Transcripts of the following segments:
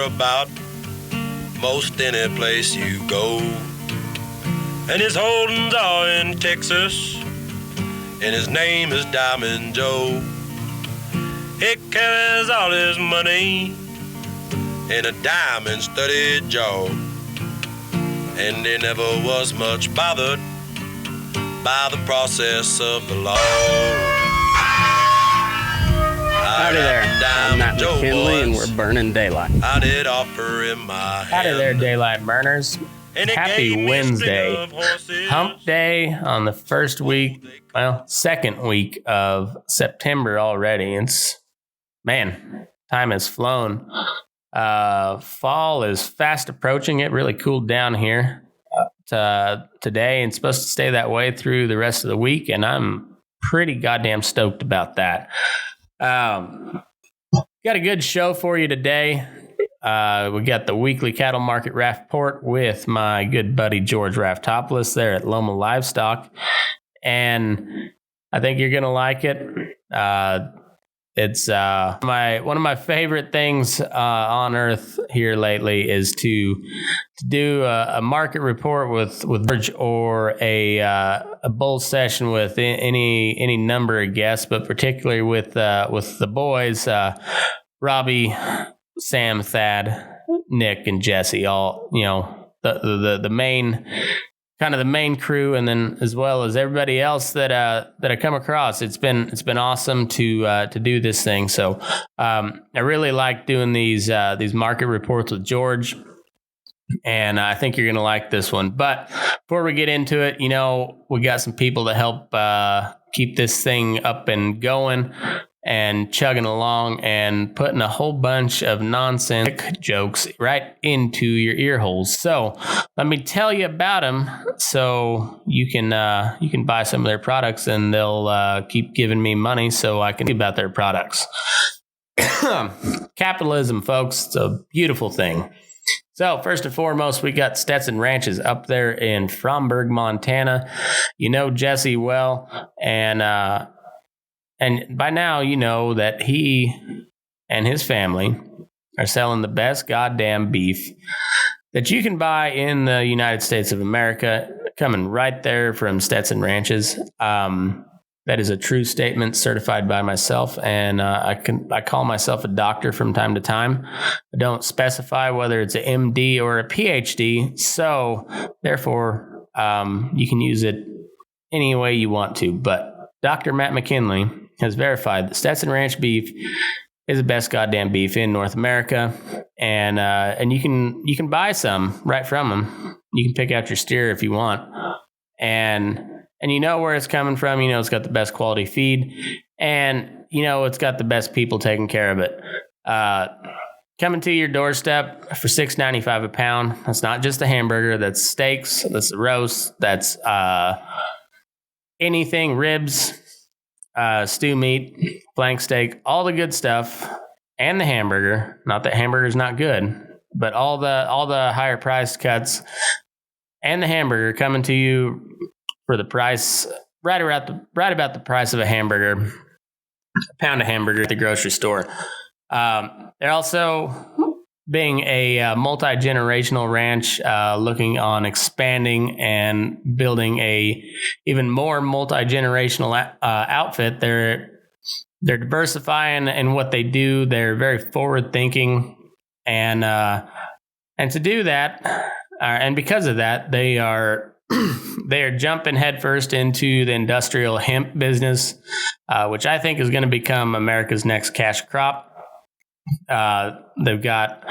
about most any place you go. And his holdings are in Texas, and his name is Diamond Joe. He carries all his money in a diamond-studded jaw, and he never was much bothered by the process of the law. Howdy there, I'm Matt McKinley, and we're burning daylight. I did offer him my Howdy hand. there, daylight burners. Happy Wednesday. Hump day on the second week of September already. Time has flown. Fall is fast approaching. It really cooled down here today and supposed to stay that way through the rest of the week, and I'm pretty goddamn stoked about that. Got a good show for you today. We got the weekly cattle market Raftport with my good buddy George Raftopolous there at Loma Livestock, and I think you're gonna like it. It's one of my favorite things on earth here lately is to do a market report with George, or a bull session with any number of guests, but particularly with the boys, Robbie, Sam, Thad, Nick, and Jesse. All the main. Kind of the main crew, and then as well as everybody else that I come across. It's been awesome to do this thing. So I really like doing these market reports with George, and I think you're gonna like this one. But before we get into it, we got some people to help keep this thing up and going and chugging along and putting a whole bunch of nonsense jokes right into your ear holes. So let me tell you about them, so you can buy some of their products, and they'll keep giving me money so I can do about their products. Capitalism, folks, it's a beautiful thing. So first and foremost, we got Stetson Ranches up there in Fromberg, Montana. You know Jesse well, and by now, you know that he and his family are selling the best goddamn beef that you can buy in the United States of America, coming right there from Stetson Ranches. That is a true statement, certified by myself, and I call myself a doctor from time to time. I don't specify whether it's an MD or a PhD, so therefore you can use it any way you want to. But Dr. Matt McKinley has verified that Stetson Ranch beef is the best goddamn beef in North America, and you can buy some right from them. You can pick out your steer if you want, and you know where it's coming from. You know it's got the best quality feed, and you know it's got the best people taking care of it. Coming to your doorstep for $6.95 a pound. That's not just a hamburger. That's steaks. That's a roast. That's anything, ribs, stew meat, flank steak, all the good stuff, and the hamburger. Not that hamburger's not good, but all the higher priced cuts and the hamburger coming to you for the price right about the price of a hamburger, a pound of hamburger at the grocery store. They're also, being a multi-generational ranch, looking on expanding and building a even more multi-generational outfit. They're diversifying in what they do. They're very forward-thinking, and to do that, and because of that, they are jumping headfirst into the industrial hemp business, which I think is going to become America's next cash crop. They've got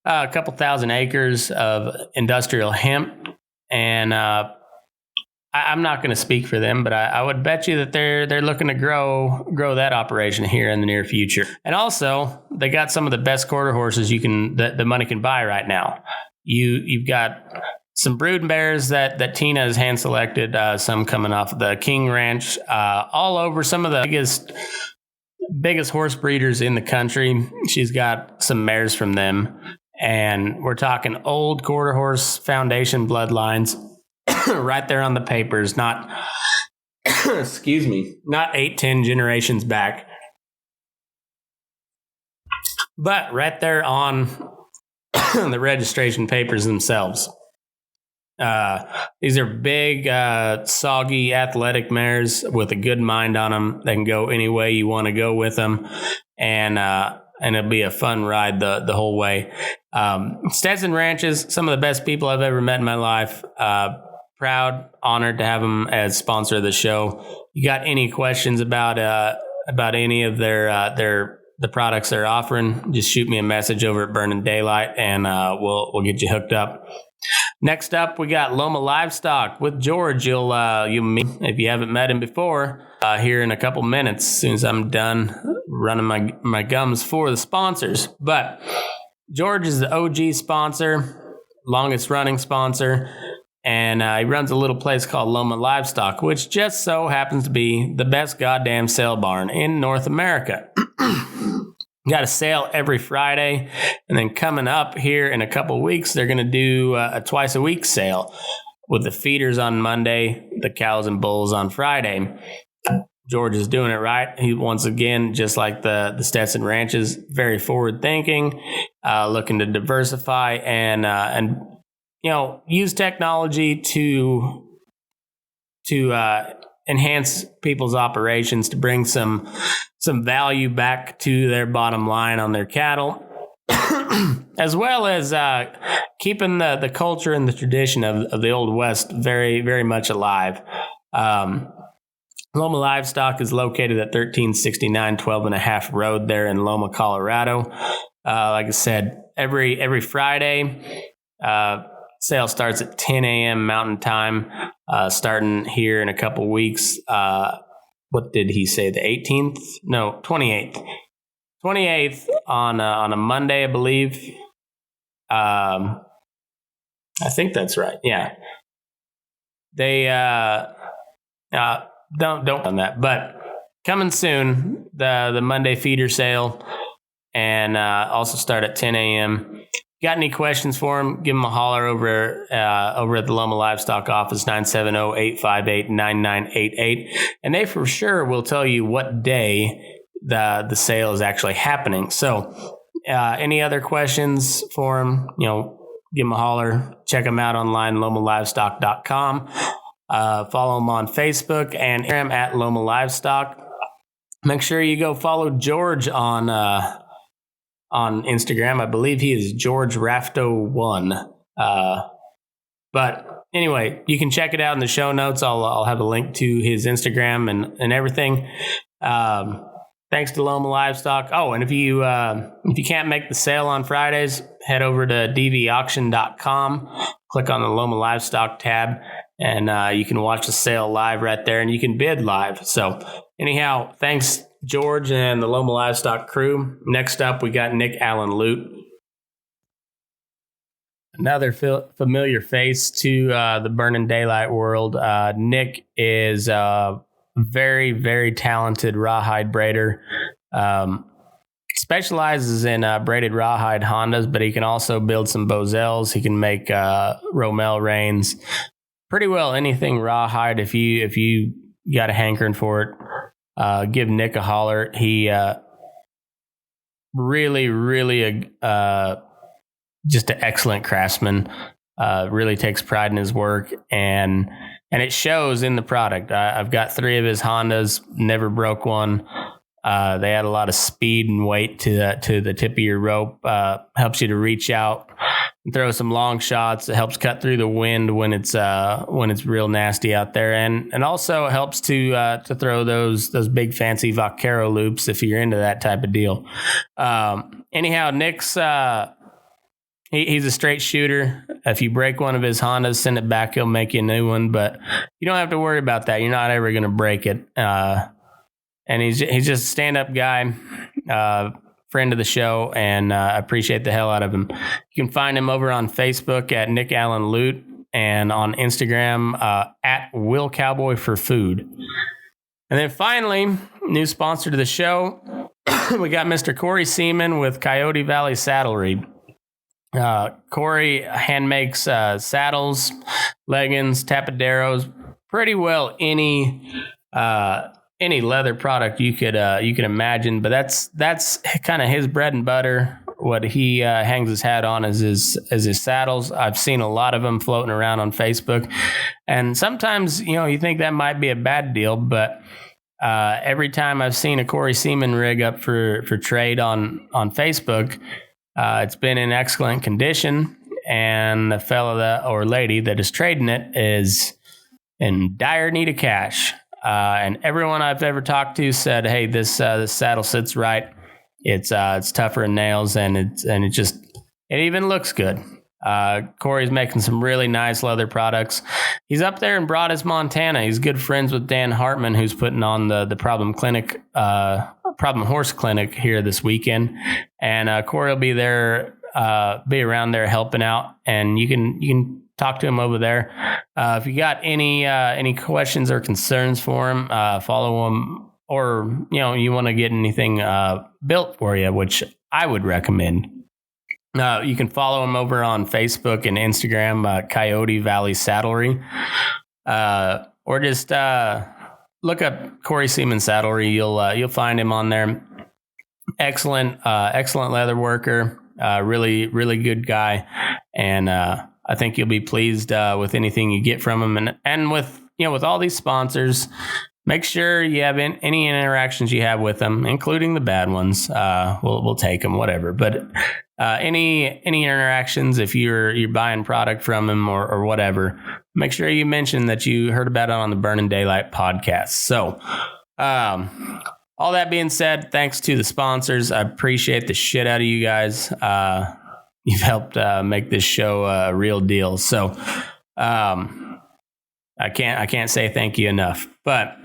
a couple thousand acres of industrial hemp, and I'm not going to speak for them, but I would bet you that they're looking to grow that operation here in the near future. And also, they got some of the best quarter horses that the money can buy right now. You've got some brood bears that Tina has hand selected, some coming off of the King Ranch, all over, some of the biggest horse breeders in the country. She's got some mares from them, and we're talking old quarter horse foundation bloodlines right there on the papers, not excuse me, not 8-10 generations back, but right there on the registration papers themselves. These are big, soggy, athletic mares with a good mind on them. They can go any way you want to go with them, and it'll be a fun ride the whole way. Stetson Ranches, some of the best people I've ever met in my life. Proud, honored to have them as sponsor of the show. You got any questions about any of the products they're offering? Just shoot me a message over at Burning Daylight, and we'll get you hooked up. Next up, we got Loma Livestock with George. You'll meet, if you haven't met him before, here in a couple minutes, as soon as I'm done running my gums for the sponsors. But George is the OG sponsor, longest running sponsor, and he runs a little place called Loma Livestock, which just so happens to be the best goddamn sale barn in North America. Got a sale every Friday, and then coming up here in a couple weeks, they're going to do a twice a week sale with the feeders on Monday, the cows and bulls on Friday. George is doing it right. He, once again, just like the Stetson Ranches, very forward thinking, looking to diversify and use technology to enhance people's operations, to bring some value back to their bottom line on their cattle, as well as keeping the culture and the tradition of the Old West very, very much alive. Loma Livestock is located at 1369 12.5 Road there in Loma, Colorado. Like I said, every Friday, sale starts at 10 a.m. Mountain Time, starting here in a couple weeks. What did he say? The 18th? No, 28th. 28th on a Monday, I believe. I think that's right. Yeah. They don't on that, but coming soon, the Monday feeder sale, and also start at 10 a.m. Got any questions for him? Give him a holler over at the Loma Livestock office, 970-858-9988. And they for sure will tell you what day the sale is actually happening. So any other questions for him, give him a holler. Check him out online, lomalivestock.com. Follow him on Facebook and Instagram at Loma Livestock. Make sure you go follow George on Instagram. I believe he is George Rafto1. But anyway, you can check it out in the show notes. I'll have a link to his Instagram and everything. Thanks to Loma Livestock. Oh, and if you can't make the sale on Fridays, head over to dvauction.com, click on the Loma Livestock tab, and you can watch the sale live right there, and you can bid live. So anyhow, thanks George and the Loma Livestock crew. Next up, we got Nick Allen Lute. Another familiar face to the Burning Daylight world. Nick is a very, very talented rawhide braider. Specializes in braided rawhide Hondas, but he can also build some Bozels. He can make Rommel reins. Pretty well anything rawhide. If you got a hankering for it, give Nick a holler. He really just an excellent craftsman. Really takes pride in his work, and it shows in the product. I've got 3 of his Hondas, never broke one. They add a lot of speed and weight to the tip of your rope. Helps you to reach out and throw some long shots. It helps cut through the wind when it's real nasty out there, and also helps to throw those big fancy vaquero loops if you're into that type of deal. Anyhow, Nick's he's a straight shooter. If you break one of his Hondas, send it back. He'll make you a new one, but you don't have to worry about that. You're not ever going to break it. And he's just a stand-up guy, friend of the show, and I appreciate the hell out of him. You can find him over on Facebook at Nick Allen Lute, and on Instagram at Will Cowboy for Food. And then finally, new sponsor to the show, we got Mr. Cory Seaman with Coyote Valley Saddlery. Cory hand makes saddles, leggings, tapaderos, pretty well any leather product you could imagine, but that's kind of his bread and butter what he hangs his hat on is his saddles. I've seen a lot of them floating around on Facebook, and sometimes you think that might be a bad deal, but every time I've seen a Cory Seaman rig up for trade on Facebook, it's been in excellent condition, and the fella or lady that is trading it is in dire need of cash. And everyone I've ever talked to said, "Hey, this saddle sits right. It's tougher than nails, and it even looks good." Cory's making some really nice leather products. He's up there in Broadus, Montana. He's good friends with Dan Hartman, who's putting on the Problem Horse Clinic here this weekend, and Cory will be there, be around there helping out, and you can talk to him over there. If you got any questions or concerns for him, follow him, or you want to get anything built for you, which I would recommend. You can follow him over on Facebook and Instagram, Coyote Valley Saddlery, or just look up Cory Seaman Saddlery. You'll find him on there. Excellent leather worker, really really good guy, and I think you'll be pleased with anything you get from him, and with all these sponsors. Make sure you have any interactions you have with them, including the bad ones. We'll take them, whatever. But any interactions, if you're buying product from them or whatever, make sure you mention that you heard about it on the Burning Daylight podcast. So, all that being said, thanks to the sponsors. I appreciate the shit out of you guys. You've helped make this show a real deal. So, I can't say thank you enough. But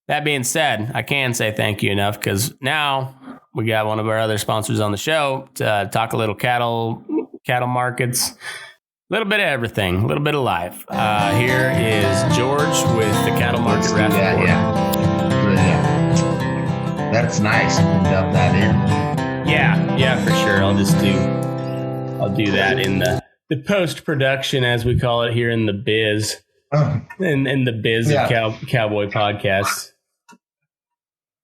that being said, I can say thank you enough because now we got one of our other sponsors on the show to talk a little cattle markets, a little bit of everything, a little bit of life. Here is George with the cattle market Raftport. Yeah. That's nice. You can dump that in. Yeah, for sure. I'll do that in the post-production, as we call it here in the biz, in the biz of cowboy podcasts.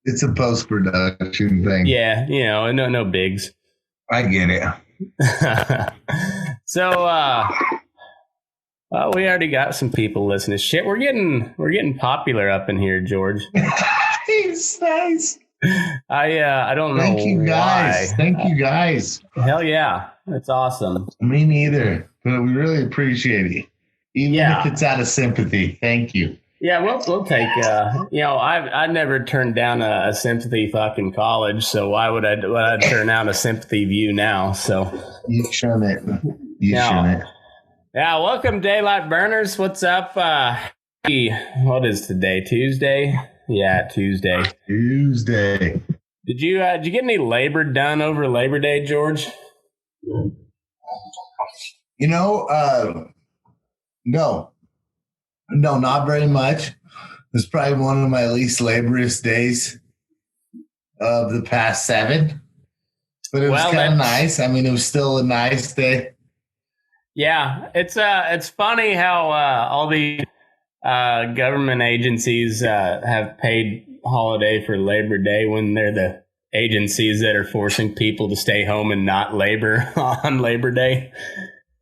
It's a post-production thing. Yeah, no bigs. I get it. So, we already got some people listening. Shit, we're getting popular up in here, George. It's nice. I don't know. Thank you guys. Why. Thank you guys. Hell yeah, that's awesome. Me neither, but we really appreciate it, even if it's out of sympathy. Thank you. Yeah, we'll take. I never turned down a sympathy fucking college, so why would I turn down a sympathy view now? So you shouldn't. Shouldn't. Yeah, welcome Daylight Burners. What's up? What is today? Tuesday. Yeah, Tuesday. Did you get any labor done over Labor Day, George? No, not very much. It's probably one of my least laborious days of the past 7. But it was kind of nice. I mean, it was still a nice day. Yeah, it's funny how all the government agencies have paid holiday for Labor Day when they're the agencies that are forcing people to stay home and not labor on Labor Day.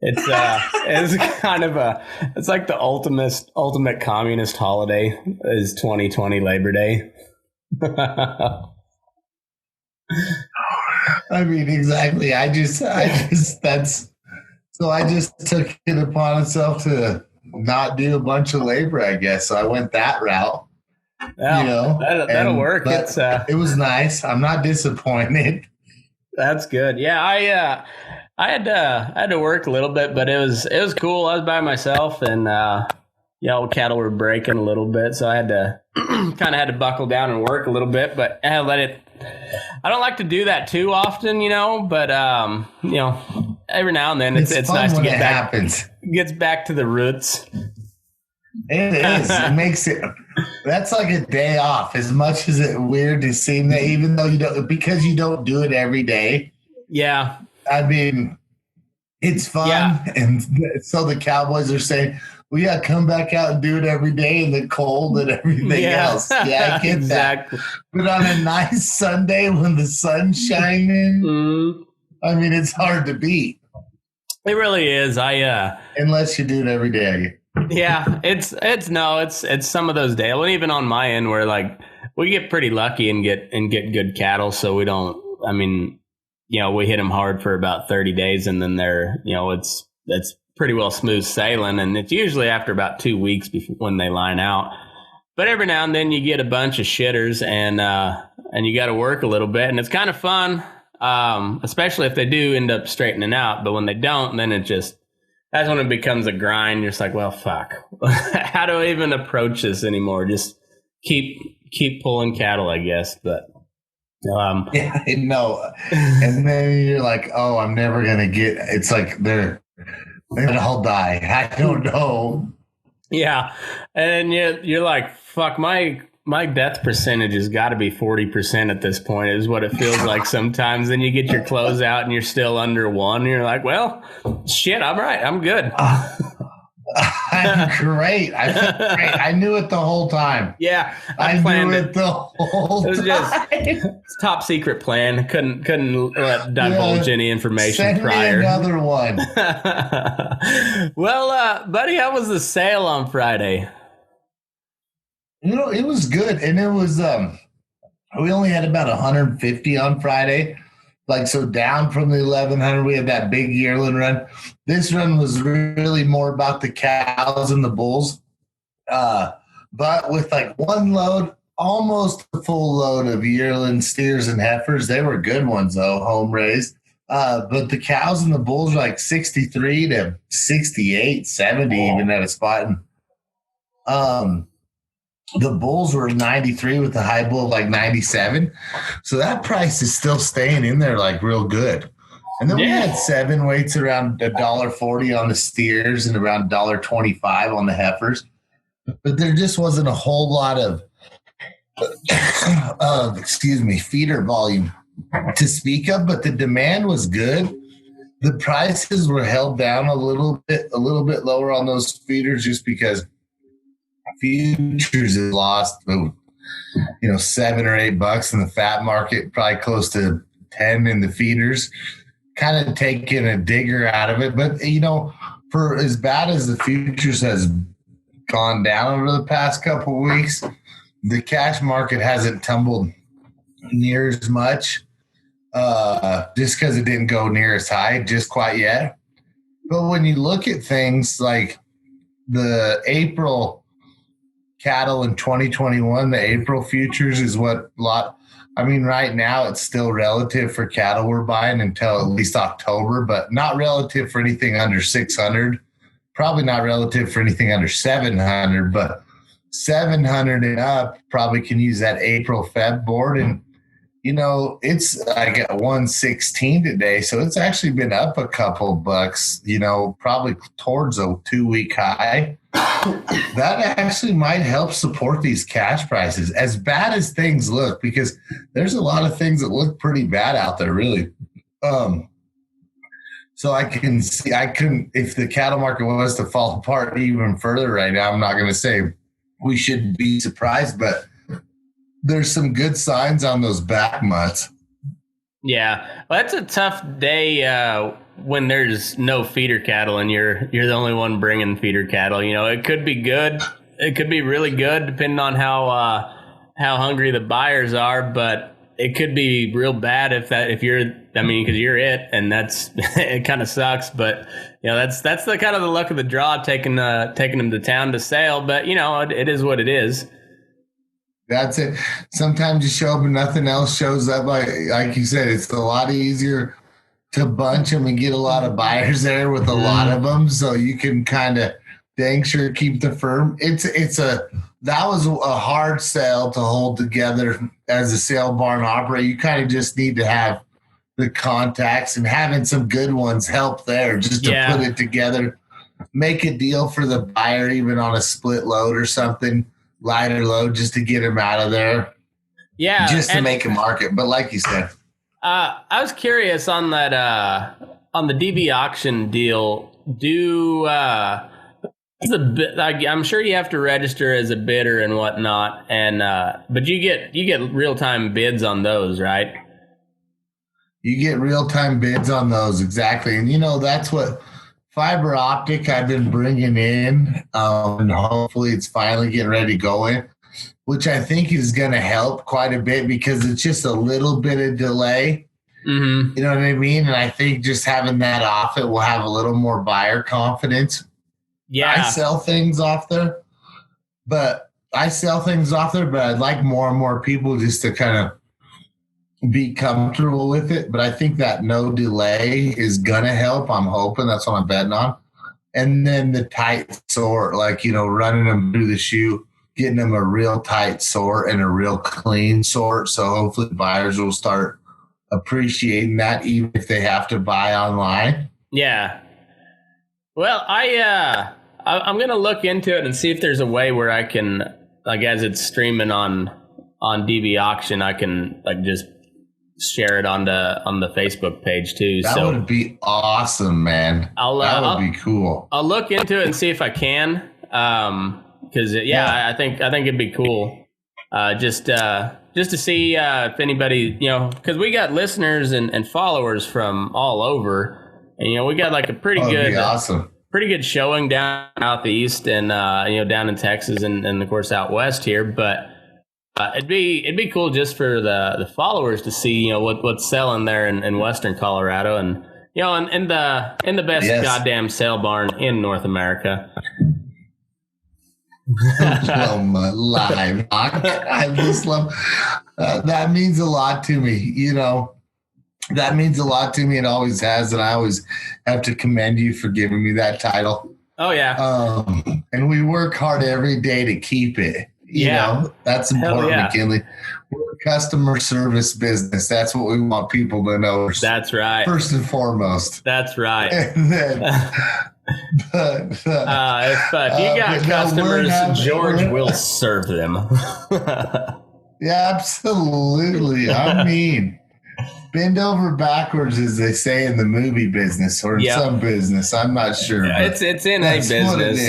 It's kind of it's like the ultimate communist holiday is 2020 Labor Day. I mean, exactly. I just took it upon itself to not do a bunch of labor, I guess. So I went that route. Well, that'll work. It was nice. I'm not disappointed. That's good. Yeah, I had to work a little bit, but it was cool. I was by myself, and cattle were breaking a little bit, so I had to kind of had to buckle down and work a little bit. But I don't like to do that too often, but every now and then it's nice to get back. Happens. Gets back to the roots. It is. It makes it. That's like a day off. As much as it's weird to seem that, even though you don't do it every day. Yeah. I mean, It's fun. And so the Cowboys are saying, well, yeah, come back out and do it every day in the cold and everything else. Yeah, I get exactly. That. But on a nice Sunday when the sun's shining, I mean, it's hard to beat. It really is. Unless you do it every day. Yeah, it's some of those days. Well, even on my end, where like we get pretty lucky and get good cattle, so we don't. I mean, we hit them hard for about 30 days, and then they're it's pretty well smooth sailing, and it's usually after about 2 weeks when they line out. But every now and then you get a bunch of shitters, and you got to work a little bit, and it's kind of fun, especially if they do end up straightening out. But when they don't, then that's when it becomes a grind. You're just like, well, fuck. How do I even approach this anymore? Just keep pulling cattle, I guess. But yeah, no. And then you're like, oh, I'm never gonna get. It's like they're gonna all die. I don't know. Yeah, and you're like, fuck, my death percentage has got to be 40% at this point, is what it feels like sometimes. Then you get your close out and you're still under 1. And you're like, well, shit, I'm right. I'm good. I'm great. I knew it the whole time. Yeah, I knew it the whole time. It's top secret plan. Couldn't divulge any information prior. Send me another one. Well, buddy, how was the sale on Friday? It was good, and it was we only had about 150 on Friday. Like, so down from the 1,100, we had that big yearling run. This run was really more about the cows and the bulls. But with like one load, almost a full load of yearling steers and heifers. They were good ones, though, home raised. But the cows and the bulls were like 63 to 68, 70 even at a spot. And, the bulls were 93 with the high bull of like 97. So that price is still staying in there like real good. And then we had 7 weights around $1.40 on the steers and around $1.25 on the heifers. But there just wasn't a whole lot of feeder volume to speak of, but the demand was good. The prices were held down a little bit lower on those feeders just because futures has lost, $7 or $8 in the fat market, probably close to 10 in the feeders, kind of taking a digger out of it. But, for as bad as the futures has gone down over the past couple of weeks, the cash market hasn't tumbled near as much just because it didn't go near as high just quite yet. But when you look at things like the April cattle in 2021, the April futures is right now it's still relative for cattle we're buying until at least October, but not relative for anything under 600, probably not relative for anything under 700, but 700 and up probably can use that April Feb board. And it's like at 116 today, so it's actually been up a couple bucks, probably towards a 2-week high. That actually might help support these cash prices, as bad as things look, because there's a lot of things that look pretty bad out there, really. So I can see, if the cattle market was to fall apart even further right now, I'm not going to say we should be surprised, but there's some good signs on those back mutts. Yeah, well, that's a tough day when there's no feeder cattle and you're the only one bringing feeder cattle. It could be good. It could be really good depending on how hungry the buyers are, but it could be real bad because you're it, and that's it kind of sucks. But that's the kind of the luck of the draw, taking them to town to sale. But it is what it is. That's it. Sometimes you show up and nothing else shows up. Like you said, it's a lot easier to bunch them and get a lot of buyers there with a lot of them, so you can kind of dang sure keep the firm. That was a hard sale to hold together as a sale barn operator. You kind of just need to have the contacts, and having some good ones help there just to put it together, make a deal for the buyer, even on a split load or something. Lighter load just to get him out of there. Yeah. Just to make a market. But like you said, I was curious on that on the DB auction deal, I'm sure you have to register as a bidder and whatnot, and but you get real time bids on those, right? You get real time bids on those, exactly, and that's what fiber optic I've been bringing in, and hopefully it's finally getting ready to go in, which I think is going to help quite a bit because it's just a little bit of delay. Mm-hmm. You know what I mean? And I think just having that off it will have a little more buyer confidence. Yeah. I sell things off there, but I'd like more and more people just to kind of be comfortable with it. But I think that no delay is going to help. I'm hoping that's what I'm betting on. And then the tight sort, like, running them through the shoe, getting them a real tight sort and a real clean sort. So hopefully buyers will start appreciating that even if they have to buy online. Yeah. Well, I'm going to look into it and see if there's a way where I can, like, as it's streaming on DB auction, I can just share it on the Facebook page too. That would be awesome, man. That would be cool. I'll look into it and see if I can. Because I think it'd be cool. Just to see if anybody, because we got listeners and followers from all over, and we got like a pretty good showing down southeast and down in Texas and of course out west here. But it'd be cool just for the followers to see what's selling there in western Colorado and in the best goddamn sale barn in North America. Loma Livestock. I just love that. Means a lot to me. That means a lot to me. It always has, and I always have to commend you for giving me that title. Oh yeah. And we work hard every day to keep it. That's important, McKinley. We're a customer service business. That's what we want people to know. That's right. First and foremost. That's right. And then, if you got customers, George will serve them. Yeah, absolutely. I mean, bend over backwards, as they say in the movie business or in some business. I'm not sure. It's in a business.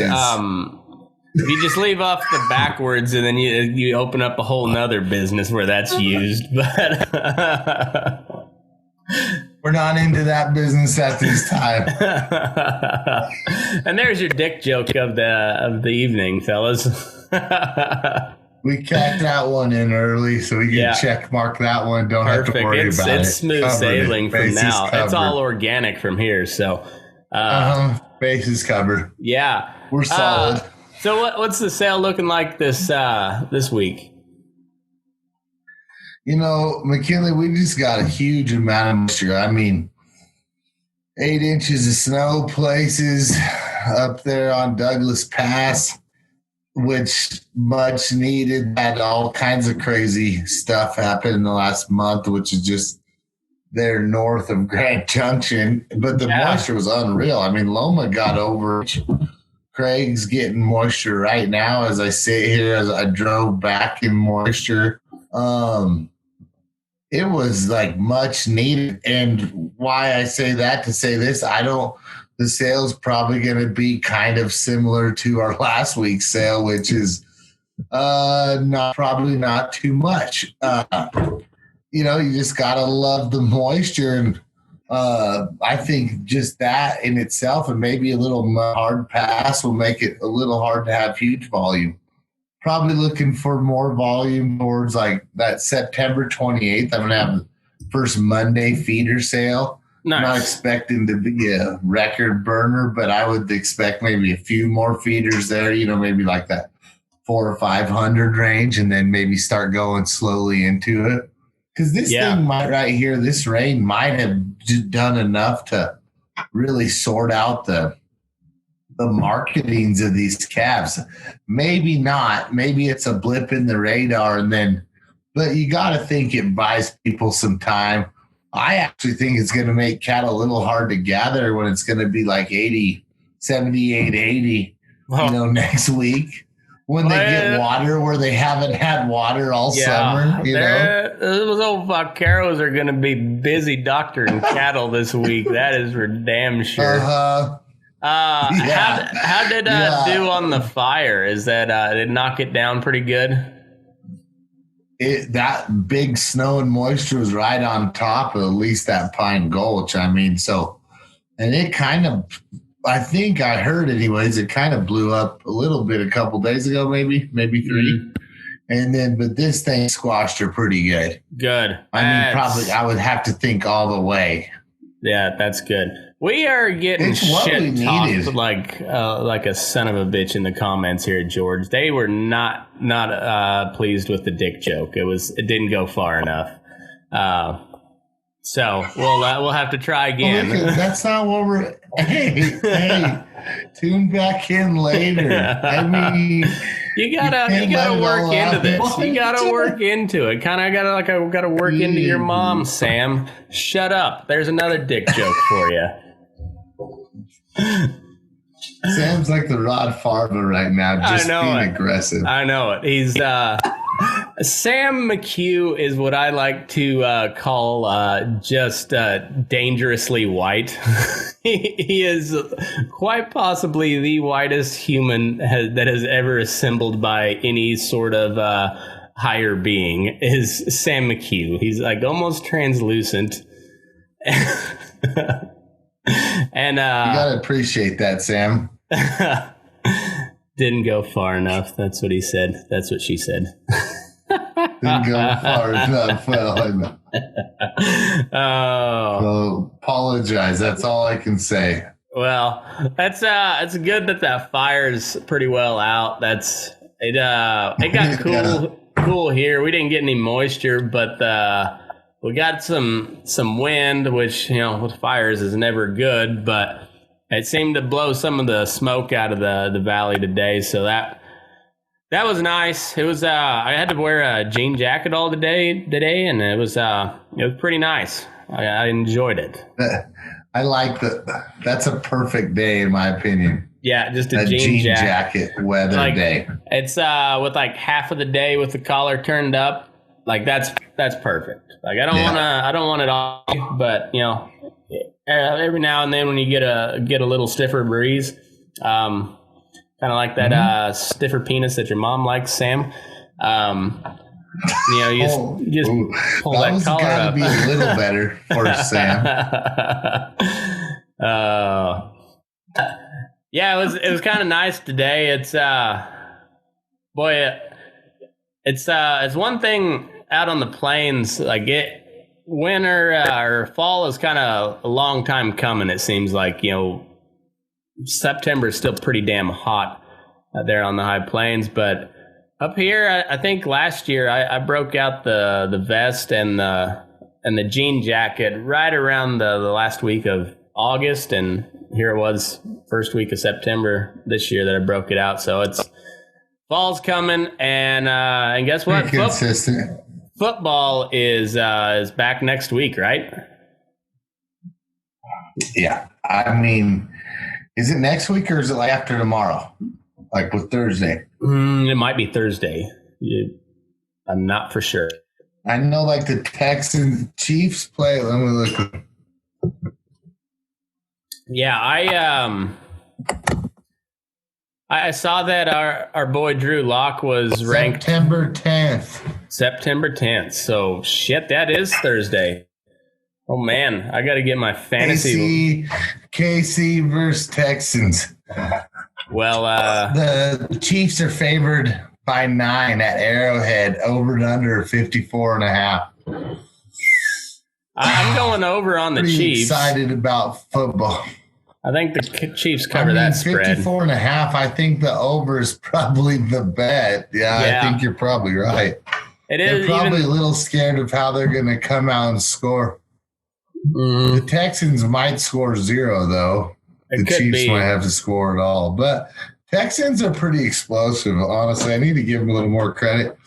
If you just leave off the backwards and then you open up a whole nother business where that's used. But we're not into that business at this time. And there's your dick joke of the evening, fellas. We kept that one in early so we can check mark that one. Don't have to worry about it. It's smooth sailing from now. It's all organic from here. So base is covered. Yeah. We're solid. So what's the sale looking like this week? McKinley, we just got a huge amount of moisture. I mean, 8 inches of snow places up there on Douglas Pass, which much needed. Had all kinds of crazy stuff happen in the last month, which is just there north of Grand Junction. But the moisture was unreal. I mean, Loma got over. Craig's getting moisture right now as I sit here, as I drove back in moisture. It was like much needed. And why I say that to say this, the sale's probably going to be kind of similar to our last week's sale, which is probably not too much. You just got to love the moisture. And I think just that in itself and maybe a little hard pass will make it a little hard to have huge volume. Probably looking for more volume towards like that September 28th. I'm going to have the first Monday feeder sale. Nice. I'm not expecting to be a record burner, but I would expect maybe a few more feeders there, maybe like that 400 or 500 range, and then maybe start going slowly into it. Because this thing this rain might have done enough to really sort out the marketings of these calves. Maybe not. Maybe it's a blip in the radar, but you got to think it buys people some time. I actually think it's going to make cattle a little hard to gather when it's going to be like 80, 78, 80, next week. when they get water where they haven't had water all summer, you know? Those old vaqueros are going to be busy doctoring cattle this week. That is for damn sure. How did do on the fire? Is that did it knock it down pretty good? That big snow and moisture was right on top of at least that Pine Gulch. I mean, and it kind of, I think I heard anyways, it kind of blew up a little bit a couple days ago, maybe 3. Mm-hmm. And then, but this thing squashed her pretty good. Good. I mean, probably I would have to think all the way. Yeah, that's good. We are getting shit talked like a son of a bitch in the comments here at George. They were not pleased with the dick joke. It didn't go far enough. So we'll have to try again. That's not what we're. Hey, tune back in later. I mean, you gotta work into this. You gotta work into it. Kind of gotta work into your mom, Sam. Shut up. There's another dick joke for you. Sam's like the Rod Farber right now, just being aggressive. I know it. He's Sam McHugh is what I like to call just dangerously white. He is quite possibly the whitest human that has ever assembled by any sort of higher being. Is Sam McHugh. He's like almost translucent. And you gotta appreciate that, Sam. Didn't go far enough. That's what he said. That's what she said. Didn't go far enough. Well, so apologize. That's all I can say. Well, it's good that fire's pretty well out. It got cool here. We didn't get any moisture, but we got some wind, which, with fires is never good, but it seemed to blow some of the smoke out of the valley today. So that was nice. It was I had to wear a jean jacket all today, and it was pretty nice. I enjoyed it. I like that. That's a perfect day in my opinion. Yeah, just a jean jacket weather day. It's with like half of the day with the collar turned up. Like that's perfect. Like I don't want it all, but every now and then when you get a little stiffer breeze, kind of like that stiffer penis that your mom likes, Sam. You just pull that collar up. Be a little better for Sam. Yeah, it was kind of nice today. It's it's one thing out on the plains, like winter or fall is kind of a long time coming. It seems like, September is still pretty damn hot there on the high plains, but up here, I think last year I broke out the vest and the jean jacket right around the last week of August, and here it was first week of September this year that I broke it out. So it's fall's coming, and guess what? Consistent. Football is back next week, right? Yeah, I mean, is it next week or is it like after tomorrow? Like with Thursday? It might be Thursday. I'm not for sure. I know, like the Texans Chiefs play. Let me look. Yeah, I saw that our boy Drew Lock was ranked September 10th. September 10th. So shit, that is Thursday. Oh man, I got to get my fantasy. KC versus Texans. Well, the Chiefs are favored by 9 at Arrowhead, over and under 54.5. I'm going over on the Chiefs. Excited about football. I think the Chiefs cover that spread. 54.5. I think the over is probably the bet. Yeah, I think you're probably right. It is. They're probably a little scared of how they're going to come out and score. The Texans might score 0, though. The Chiefs might have to score it all. But Texans are pretty explosive, honestly. I need to give them a little more credit.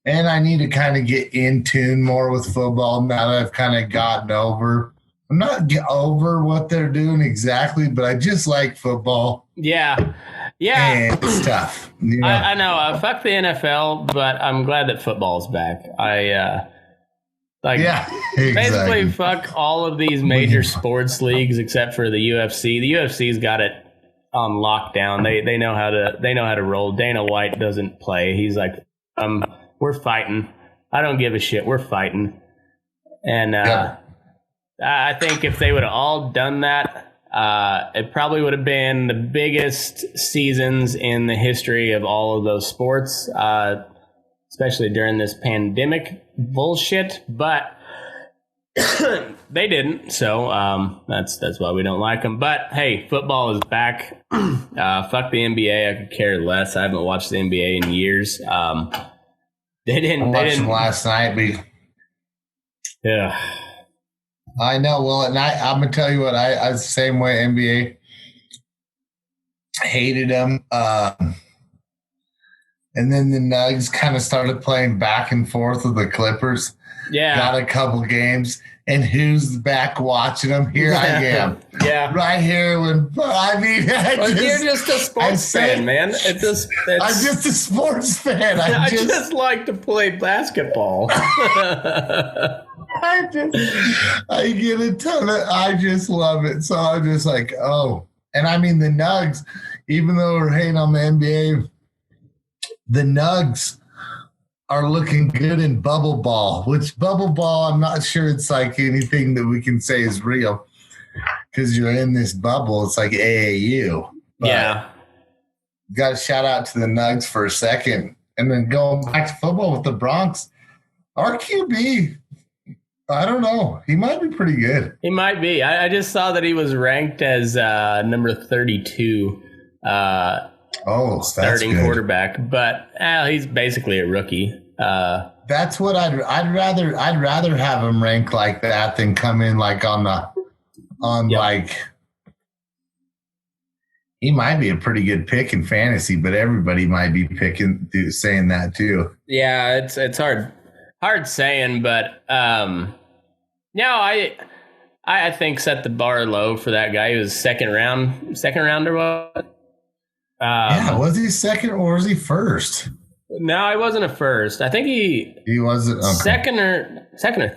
And I need to kind of get in tune more with football now that I've kind of gotten over. I'm not over what they're doing exactly, but I just like football. Yeah. Yeah, and it's tough. You know? I know. Fuck the NFL, but I'm glad that football's back. Exactly. Basically fuck all of these major sports leagues except for the UFC. The UFC's got it on lockdown. They know how to roll. Dana White doesn't play. He's like, we're fighting. I don't give a shit. We're fighting. And I think if they would have all done that, it probably would have been the biggest seasons in the history of all of those sports, especially during this pandemic bullshit. But they didn't, so that's why we don't like them. But hey, football is back. Fuck the NBA. I could care less. I haven't watched the NBA in years. They didn't. I watched them last night. Yeah. I know. Well, and I'm gonna tell you what. I was the same way. NBA hated them, and then the Nugs kind of started playing back and forth with the Clippers. Yeah, got a couple games, and who's back watching them? Here I am. Yeah, right here. You're just a sports fan, man. I'm just a sports fan. I just like to play basketball. I get a ton of. I just love it. So I'm just like, oh, and I mean the Nugs. Even though we're hating on the NBA, the Nugs are looking good in bubble ball, which bubble ball, I'm not sure it's like anything that we can say is real because you're in this bubble. It's like AAU. But yeah. Got to shout out to the Nugs for a second. And then going back to football with the Bronx, our QB, I don't know. He might be pretty good. He might be. I just saw that he was ranked as number 32. Starting good. Quarterback, but he's basically a rookie. That's what I'd rather have him rank like that than come in like like he might be a pretty good pick in fantasy, but everybody might be saying that too. Yeah, it's hard saying, but I think set the bar low for that guy. He was second round or what? Was he second or was he first? No, he wasn't a first. I think he wasn't okay. second or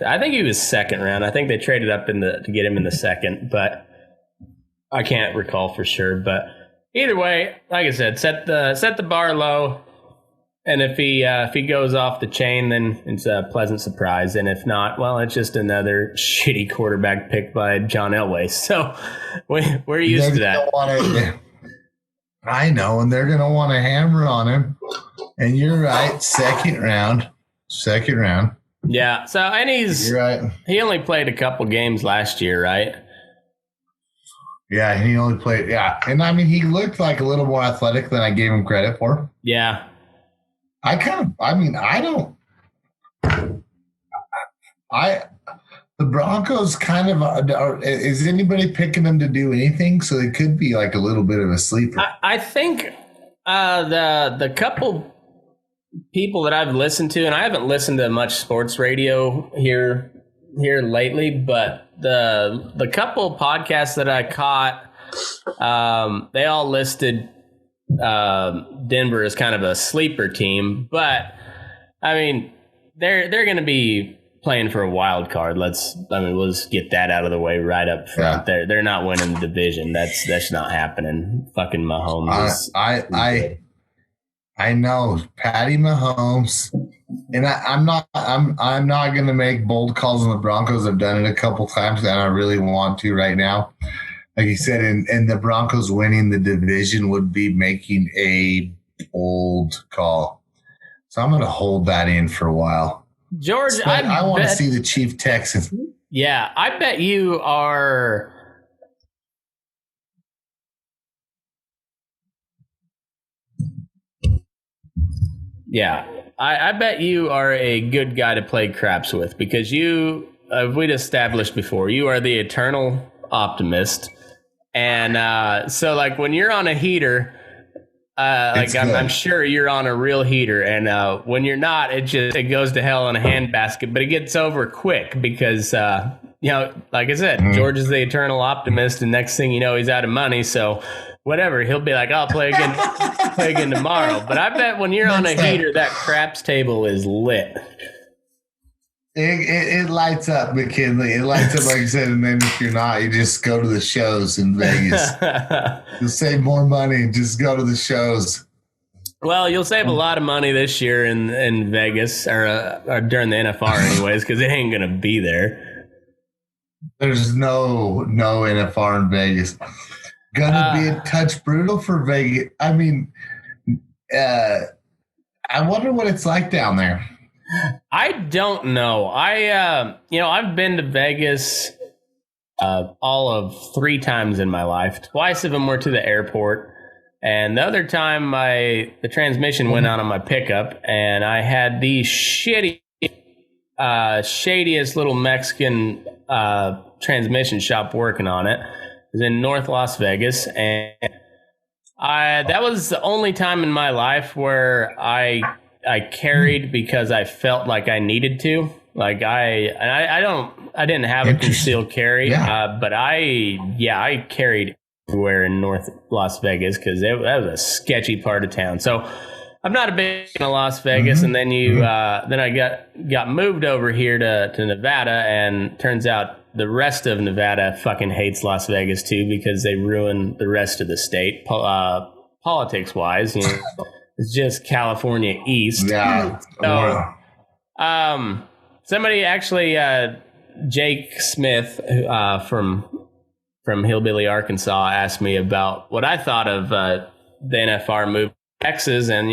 I think he was second round. I think they traded up to get him in the second, but I can't recall for sure. But either way, like I said, set the bar low, and if he goes off the chain, then it's a pleasant surprise. And if not, well, it's just another shitty quarterback picked by John Elway. So we're used to that. I know, and they're going to want to hammer on him. And you're right, second round. Yeah, so and you're right. He only played a couple games last year, right? Yeah, he only played, and I mean, he looked like a little more athletic than I gave him credit for. Yeah. The Broncos kind of is anybody picking them to do anything? So they could be like a little bit of a sleeper. I think the couple people that I've listened to, and I haven't listened to much sports radio here lately, but the couple podcasts that I caught, they all listed Denver as kind of a sleeper team, but I mean they're going to be playing for a wild card. We'll just get that out of the way right up front. Yeah. They're not winning the division. That's not happening. Fucking Mahomes. I know Patty Mahomes, and I'm not going to make bold calls on the Broncos. I've done it a couple times, and I really want to right now. Like you said, and the Broncos winning the division would be making a bold call. So I'm going to hold that in for a while. George, I want to see the Chief Texans. Yeah, I bet you are. Yeah, I bet you are a good guy to play craps with because we'd established before, you are the eternal optimist. And so, like, when you're on a heater, I'm sure you're on a real heater, and when you're not, it goes to hell in a handbasket. But it gets over quick because like I said, George is the eternal optimist, and next thing you know, he's out of money. So whatever. He'll be like, I'll play again tomorrow. But I bet when you're on a heater, that craps table is lit. It lights up, McKinley. It lights up, like you said, and then if you're not, you just go to the shows in Vegas. You'll save more money and just go to the shows. Well, you'll save a lot of money this year in Vegas, or during the NFR anyways, because it ain't going to be there. There's no NFR in Vegas. Gonna be a touch brutal for Vegas. I mean, I wonder what it's like down there. I don't know. I've been to Vegas all of 3 times in my life. Twice of them were to the airport, and the other time the transmission went out on my pickup, and I had the shadiest little Mexican transmission shop working on it. It was in North Las Vegas, and that was the only time in my life where I carried because I felt like I needed to. Like I didn't have a concealed carry, but I carried everywhere in North Las Vegas because that was a sketchy part of town. So I'm not a big fan of Las Vegas, and then then I got moved over here to Nevada, and turns out the rest of Nevada fucking hates Las Vegas too because they ruin the rest of the state politics wise. It's just California East. Yeah. So, somebody actually, Jake Smith from Hillbilly, Arkansas, asked me about what I thought of the NFR move to Texas, and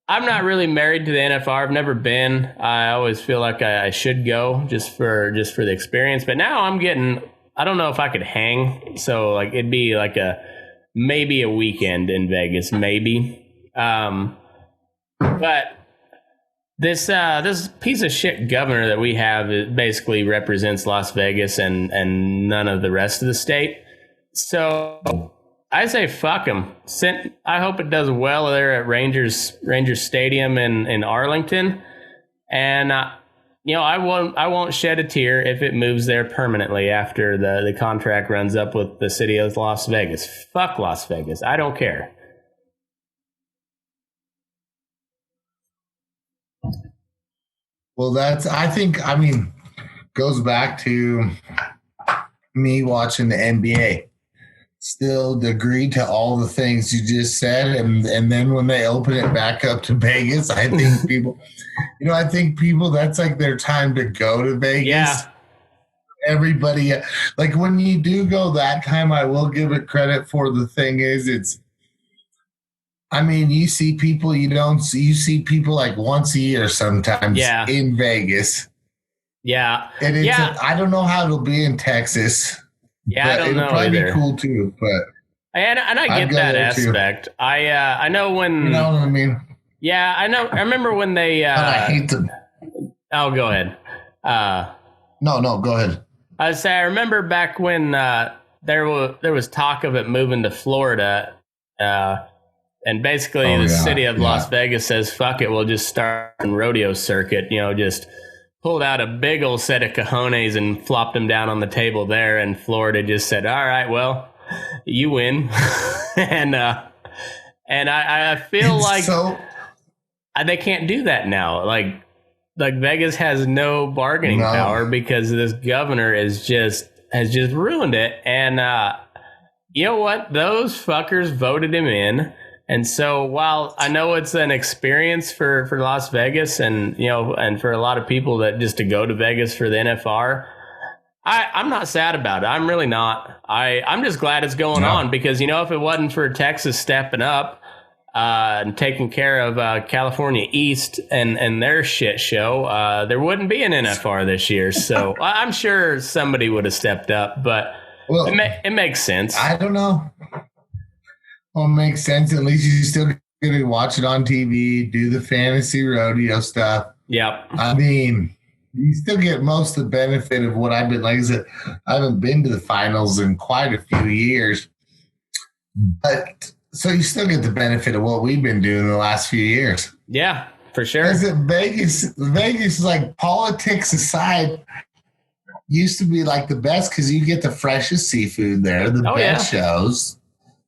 I'm not really married to the NFR. I've never been. I always feel like I should go just for the experience. But now I don't know if I could hang. So like it'd be like maybe a weekend in Vegas, maybe. But this piece of shit governor that we have, it basically represents Las Vegas and none of the rest of the state. So I say fuck him. I hope it does well there at Rangers Stadium in Arlington, and I won't shed a tear if it moves there permanently after the contract runs up with the city of Las Vegas. Fuck Las Vegas. I don't care. Well, goes back to me watching the NBA. Still agreed to all the things you just said, and then when they open it back up to Vegas, I think people, that's like their time to go to Vegas. Yeah. Everybody, like when you do go that time, I will give it credit for the thing is you see people you see people like once a year sometimes in Vegas. Yeah. And I don't know how it'll be in Texas. Yeah, I don't know it'll probably either. be cool too, but and I get that aspect. I know when you know what I mean. Yeah, I know. I remember when they. I hate them. Oh, go ahead. No, go ahead. I remember back when there was talk of it moving to Florida, and basically the city of Las Vegas says, "Fuck it, we'll just start a rodeo circuit." Just pulled out a big old set of cojones and flopped them down on the table there, and Florida just said, "All right, well, you win." and I feel like they can't do that now. Like Vegas has no bargaining power because this governor has just ruined it. And you know what? Those fuckers voted him in. And so while I know it's an experience for Las Vegas and for a lot of people that just to go to Vegas for the NFR, I'm not sad about it. I'm really not. I'm just glad it's going on because, if it wasn't for Texas stepping up and taking care of California East and their shit show, there wouldn't be an NFR this year. So I'm sure somebody would have stepped up, but it makes sense. I don't know. Well, it makes sense. At least you still get to watch it on TV, do the fantasy rodeo stuff. Yep. You still get most of the benefit of what I've been, like I said, I haven't been to the finals in quite a few years. But so you still get the benefit of what we've been doing the last few years. Yeah, for sure. Is it Vegas, like politics aside, used to be like the best because you get the freshest seafood there, the best shows.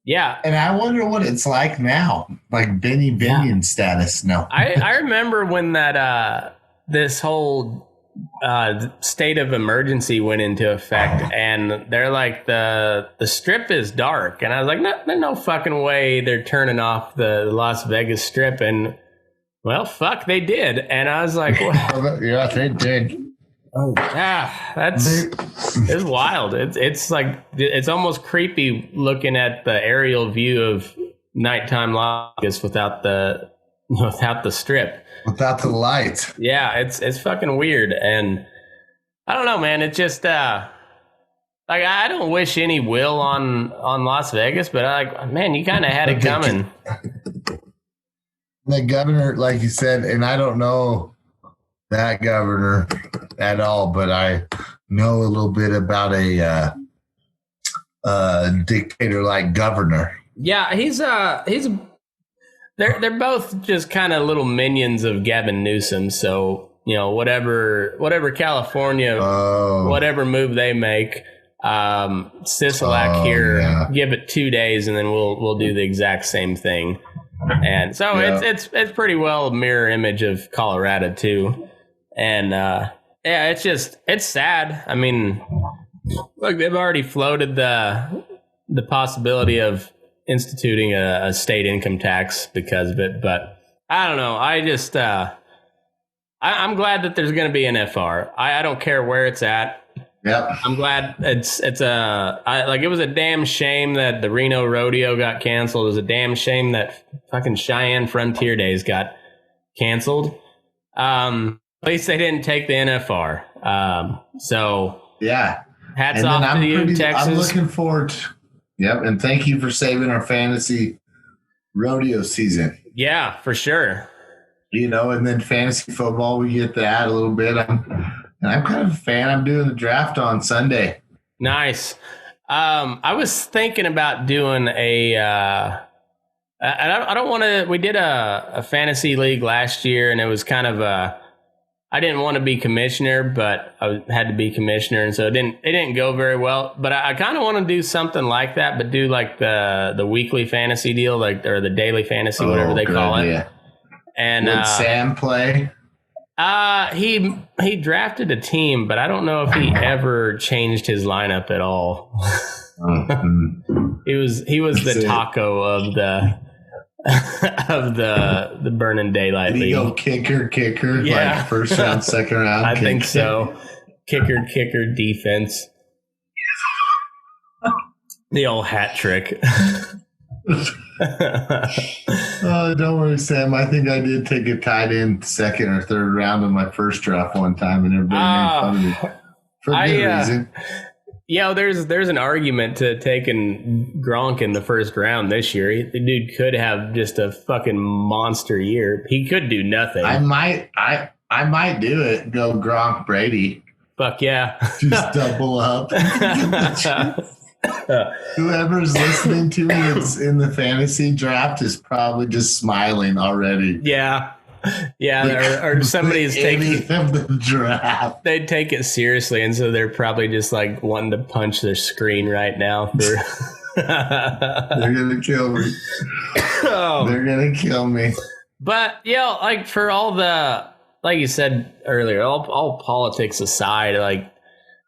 Yeah. And I wonder what it's like now, like Benny Binion status. No, I remember when that this whole state of emergency went into effect, and they're like the strip is dark, and I was like, there's no fucking way they're turning off the Las Vegas Strip, and well, fuck, they did, and I was like, well, yeah, they did. Oh yeah, it's wild. It's like it's almost creepy looking at the aerial view of nighttime Las Vegas without the strip, without the lights. Yeah, it's fucking weird, and I don't know, man. It's just like I don't wish any will on Las Vegas, but man, you kind of had it coming. The governor, like you said, and I don't know that governor at all, but I know a little bit about a dictator like governor. Yeah, they're both just kind of little minions of Gavin Newsom. So whatever California, whatever move they make, Sisolak here, give it 2 days, and then we'll do the exact same thing. And so it's pretty well a mirror image of Colorado too. And it's sad. I mean, look, they've already floated the possibility of instituting a state income tax because of it, but I don't know. I just I'm glad that there's going to be an FR. I don't care where it's at. Yep. I'm glad it was a damn shame that the Reno Rodeo got canceled. It was a damn shame that fucking Cheyenne Frontier Days got canceled. At least they didn't take the NFR. So yeah, hats off to you, Texas. I'm looking forward to, and thank you for saving our fantasy rodeo season. Yeah, for sure. And then fantasy football, we get that a little bit. I'm kind of a fan. I'm doing the draft on Sunday. Nice. I was thinking about doing I don't want to. We did a fantasy league last year, and it was kind of I didn't want to be commissioner, but I had to be commissioner, and so it didn't go very well. But I kind of want to do something like that, but do like the weekly fantasy deal, or the daily fantasy, whatever they call it. Yeah. And would Sam play? He drafted a team, but I don't know if he ever changed his lineup at all. He was the taco of the Burning Daylight League. Did he go kicker, yeah. Like first round, second round? I think so. Kicker, defense. The old hat trick. Don't worry, Sam. I think I did take a tight end second or third round in my first draft one time, and everybody made fun of me for good reason. There's an argument to taking Gronk in the first round this year. The dude could have just a fucking monster year. He could do nothing. I might do it. Go Gronk Brady. Fuck yeah. Just double up. Whoever's listening to me in the fantasy draft is probably just smiling already. Yeah. Or somebody's taking the draft. They'd take it seriously, and so they're probably just like wanting to punch their screen right now. They're gonna kill me. They're gonna kill me. But like for all the, like you said earlier, all politics aside, like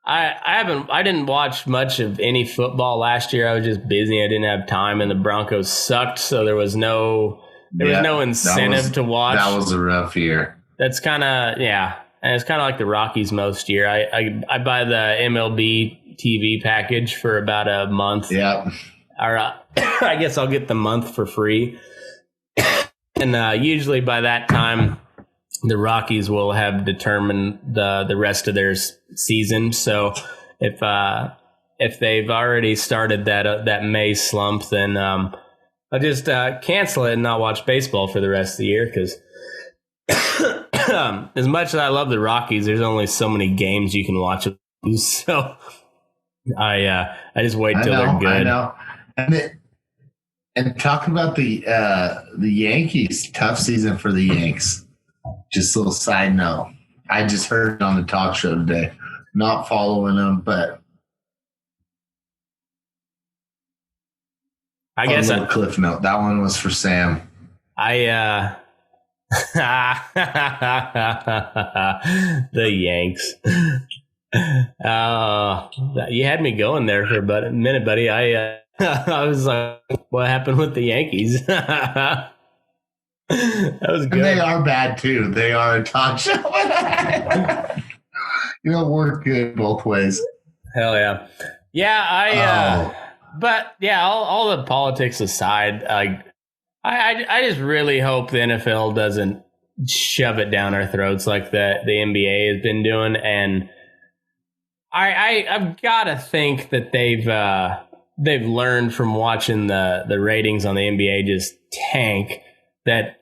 I didn't watch much of any football last year. I was just busy. I didn't have time, and the Broncos sucked, so there was no incentive to watch. That was a rough year. That's kind of, and it's kind of like the Rockies most year. I buy the MLB TV package for about a month. Yeah. Or I guess I'll get the month for free. And usually by that time, the Rockies will have determined the rest of their season. So if they've already started that May slump, then I'll just cancel it and not watch baseball for the rest of the year, because as much as I love the Rockies, there's only so many games you can watch. So I just wait till they're good. I know. And talk about the Yankees. Tough season for the Yanks. Just a little side note. I just heard it on the talk show today. Not following them, but I guess a cliff note. That one was for Sam. The Yanks. You had me going there for about a minute, buddy. I was like, what happened with the Yankees? That was good. And they are bad too. They are a talk show. We're good both ways. Hell yeah. Yeah, but yeah, all the politics aside, I just really hope the NFL doesn't shove it down our throats like the NBA has been doing, and I've got to think that they've learned from watching the ratings on the NBA just tank. That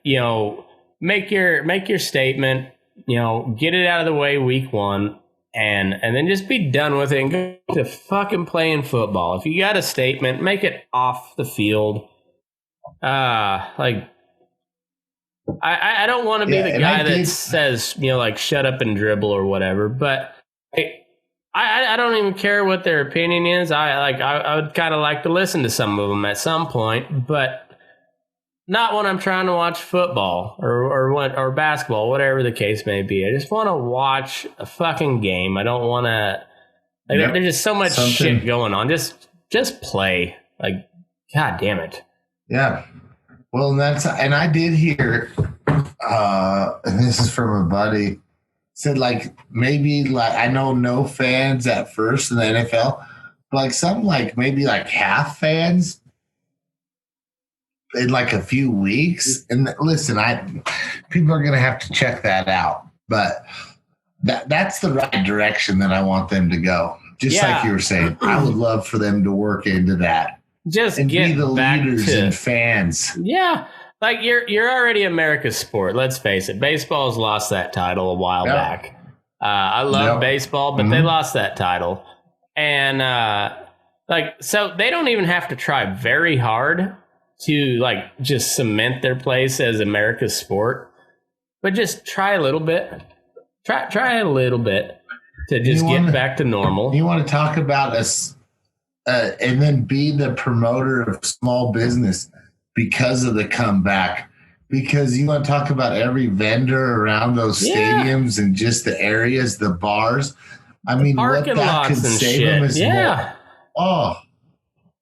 make your statement, get it out of the way week 1. And then just be done with it and go to fucking playing football. If you got a statement, make it off the field. I don't want to be the guy that says, shut up and dribble or whatever. But I don't even care what their opinion is. I would kind of like to listen to some of them at some point, but not when I'm trying to watch football or basketball, whatever the case may be. I just want to watch a fucking game. I don't want to. There's just so much shit going on. Just play. God damn it. Yeah. Well, and I did hear, and this is from a buddy, said maybe I know no fans at first in the NFL, but maybe half fans in a few weeks. And listen, people are going to have to check that out, but that's the right direction that I want them to go. Just like you were saying, I would love for them to work into that. Just and get be the back leaders to and fans. Yeah. You're already America's sport. Let's face it. Baseball's lost that title a while back. I love baseball, but they lost that title. And so they don't even have to try very hard to just cement their place as America's sport, but just try a little bit. Try a little bit to just get back to normal. You want to talk about us and then be the promoter of small business because of the comeback. Because you want to talk about every vendor around those stadiums and just the areas, the bars. I mean, what that could save them is more. Oh,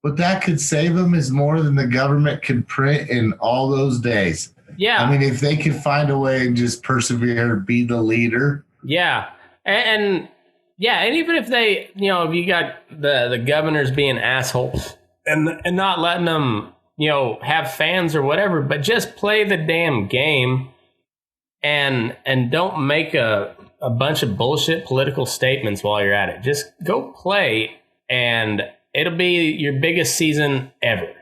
what that could save them is more than the government could print in all those days. Yeah. I mean, if they could find a way and just persevere, be the leader. Yeah. And even if they, if you got the governors being assholes and not letting them, have fans or whatever, but just play the damn game and don't make a bunch of bullshit political statements while you're at it. Just go play and it'll be your biggest season ever.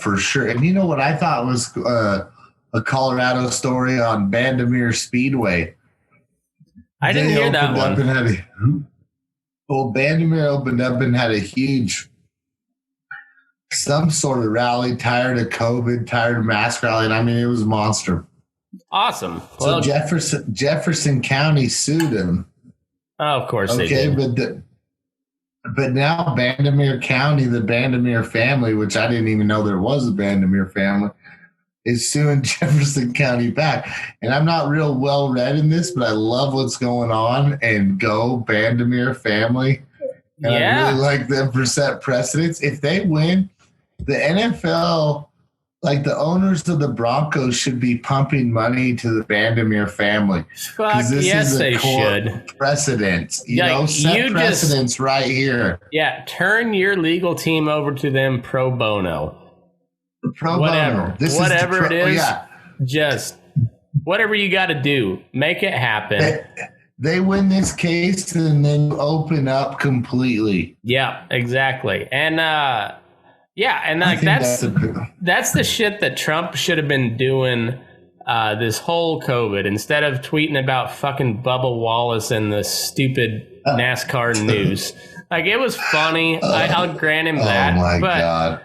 For sure. And you know what I thought was a Colorado story on Bandimere Speedway. I didn't hear that one. Bandimere opened up and had a huge, some sort of rally, tired of COVID, tired of mask rallying. I mean, it was a monster. Awesome. So Jefferson County sued him. Oh, of course they did. But now Bandimere County, the Bandimere family, which I didn't even know there was a Bandimere family, is suing Jefferson County back. And I'm not real well read in this, but I love what's going on. And go Bandimere family. And I really like them for set precedents. If they win, the NFL, the owners of the Broncos should be pumping money to the Bandimere family. Fuck, yes, they should. Precedent. Set precedents right here. Yeah, turn your legal team over to them pro bono. Whatever it is, just whatever you got to do, make it happen. They win this case and then open up completely. Yeah, exactly. And that's the shit that Trump should have been doing this whole COVID instead of tweeting about fucking Bubba Wallace and the stupid NASCAR news. It was funny. I'll grant him that. Oh my God.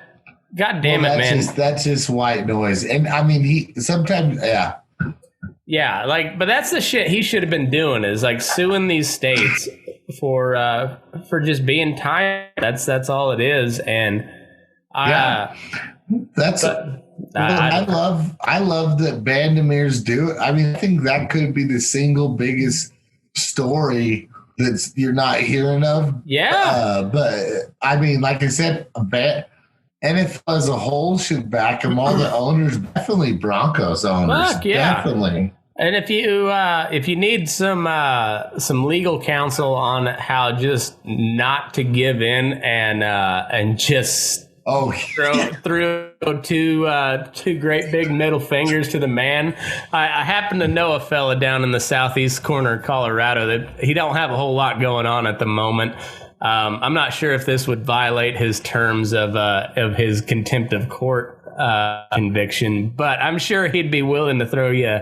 God damn it, man. That's just white noise. And I mean, he sometimes, Yeah, but that's the shit he should have been doing is suing these states for just being tired. That's all it is. And That's. I love that Bandamir's do it. I mean, I think that could be the single biggest story that you're not hearing of. Yeah. But I mean, like I said, NFL as a whole should back him. All the owners, definitely Broncos owners. Fuck yeah. Definitely. And if you need some legal counsel on how just not to give in and just throw two great big middle fingers to the man, I happen to know a fella down in the southeast corner of Colorado that he don't have a whole lot going on at the moment. I'm not sure if this would violate his terms of his contempt of court conviction, but I'm sure he'd be willing to throw you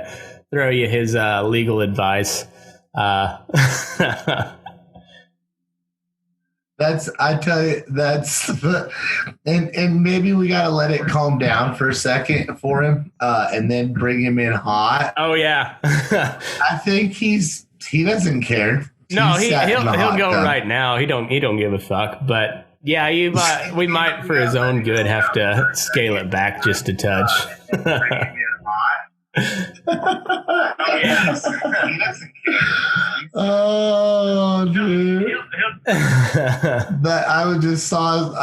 his legal advice. And maybe we got to let it calm down for a second for him, and then bring him in hot. Oh yeah. I think he doesn't care. No, he'll go right now. He don't give a fuck. But yeah, we might for his own good have to scale it back just a touch. Oh, dude. But I would just saw.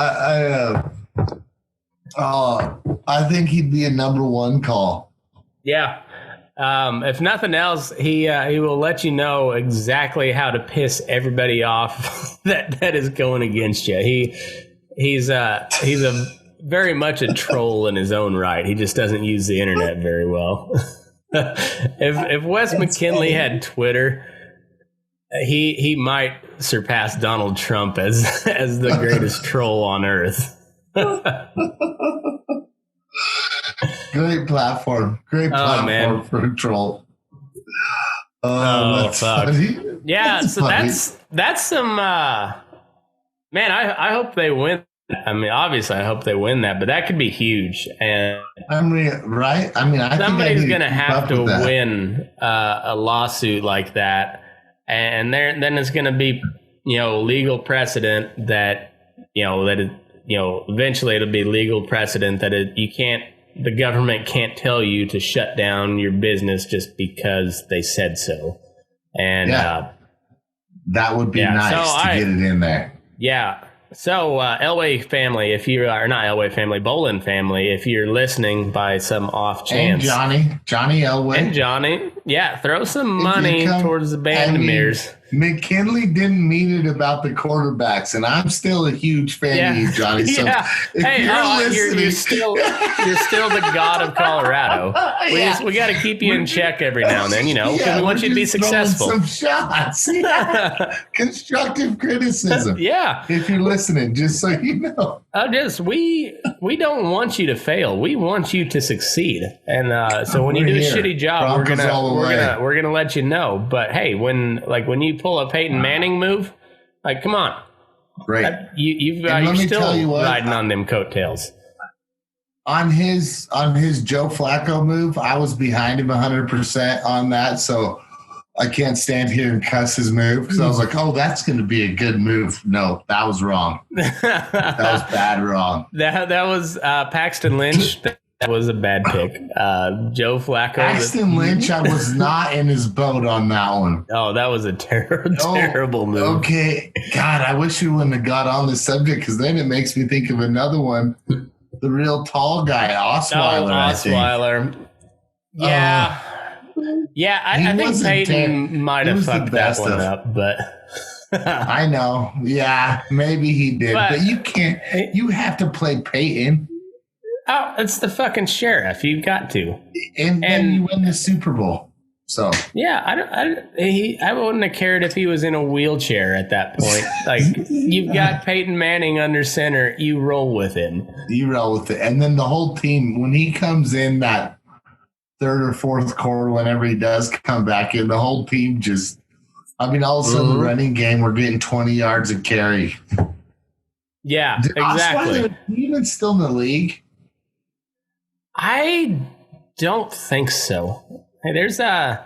I think he'd be a number one call. Yeah. If nothing else, he will let you know exactly how to piss everybody off that is going against you. He's a very much a troll in his own right. He just doesn't use the internet very well. If Wes McKinley had Twitter, he might surpass Donald Trump as the greatest troll on earth. Great platform for a troll. That's fuck. Funny. Yeah, that's so funny. that's some man. I hope they win. I mean, obviously, I hope they win that, but that could be huge. And I mean, right? I mean, somebody's going to have to win a lawsuit like that, and then it's going to be, legal precedent that eventually it'll be legal precedent that the government can't tell you to shut down your business just because they said so. And that would be nice to get it in there. Yeah. So, Elway family, if you are not Elway family, Bolin family, if you're listening by some off chance. And Johnny Elway. And Johnny. Yeah, throw some money towards the Bandamirs. McKinley didn't mean it about the quarterbacks, and I'm still a huge fan of you, Johnny. So you're still the god of Colorado. We got to keep you in check every now and then, because we want you to be successful. Some shots. Constructive criticism. Yeah. If you're listening, just so you know. We don't want you to fail. We want you to succeed. And so when you do a shitty job, we're gonna let you know. But hey, when you pull a Peyton Manning move, come on, great. You're still riding on them coattails. On his Joe Flacco move, I was behind him 100% on that. So I can't stand here and cuss his move because I was like, oh, that's going to be a good move. No, that was wrong. That was bad wrong. That was Paxton Lynch. That was a bad pick. Joe Flacco. Paxton Lynch, I was not in his boat on that one. Oh, that was a terrible move. Okay. God, I wish we wouldn't have got on this subject because then it makes me think of another one. The real tall guy, Osweiler. Osweiler. Yeah. Yeah, I think Peyton might have fucked that one up, but... I know. Yeah, maybe he did. But you can't... You have to play Peyton. Oh, it's the fucking sheriff. You've got to. And then you win the Super Bowl. So yeah, I wouldn't have cared if he was in a wheelchair at that point. You've got Peyton Manning under center. You roll with him. And then the whole team, when he comes in that third or fourth quarter, whenever he does come back in, the whole team just, all of a sudden the running game, we're getting 20 yards a carry. Yeah, exactly. Osweiler even still in the league? I don't think so. Hey, there's a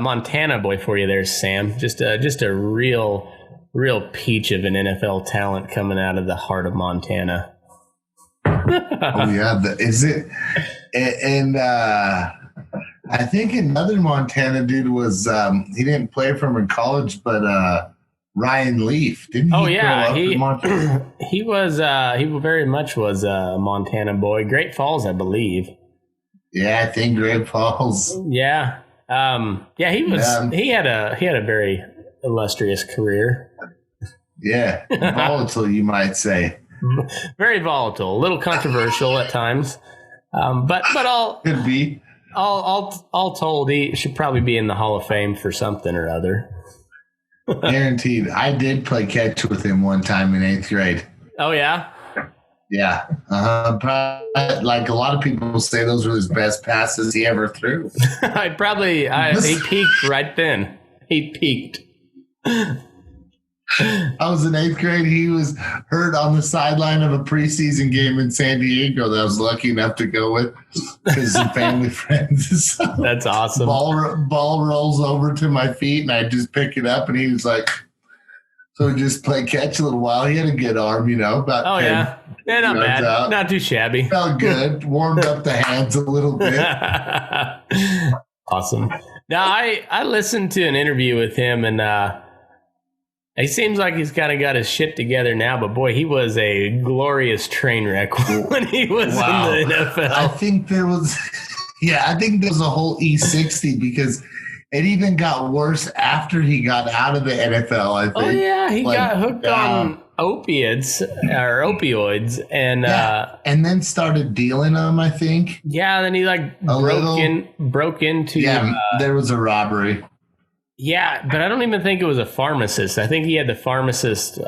Montana boy for you there, Sam. Just a real peach of an NFL talent coming out of the heart of Montana. Oh yeah, is it? And I think another Montana dude was he didn't play for him in college, but Ryan Leaf, didn't he? Oh yeah, grow up in Montana? he very much was a Montana boy. Great Falls, I believe. Yeah, I think Great Falls. Yeah, he was. Yeah. He had a very illustrious career. Yeah, volatile, you might say. Very volatile, a little controversial at times, but all could be. All told, he should probably be in the Hall of Fame for something or other. Guaranteed. I did play catch with him one time in 8th grade. Oh yeah. Yeah. Probably, like a lot of people say, those were his best passes he ever threw. He peaked right then. He peaked. I was in 8th grade. He was hurt on the sideline of a preseason game in San Diego that I was lucky enough to go with because some family friends. So that's awesome. Ball rolls over to my feet and I just pick it up and he was like, so we just play catch a little while. He had a good arm, about 10 not bad. Out. Not too shabby. Felt good. Warmed up the hands a little bit. Awesome. Now, I listened to an interview with him and he seems like he's kind of got his shit together now, but boy, he was a glorious train wreck when he was in the NFL. I think there was a whole E60 because it even got worse after he got out of the NFL, I think. Oh, yeah, he got hooked on opiates or opioids and then started dealing them, I think. Yeah, then he broke into there was a robbery. Yeah, but I don't even think it was a pharmacist. I think he had the pharmacist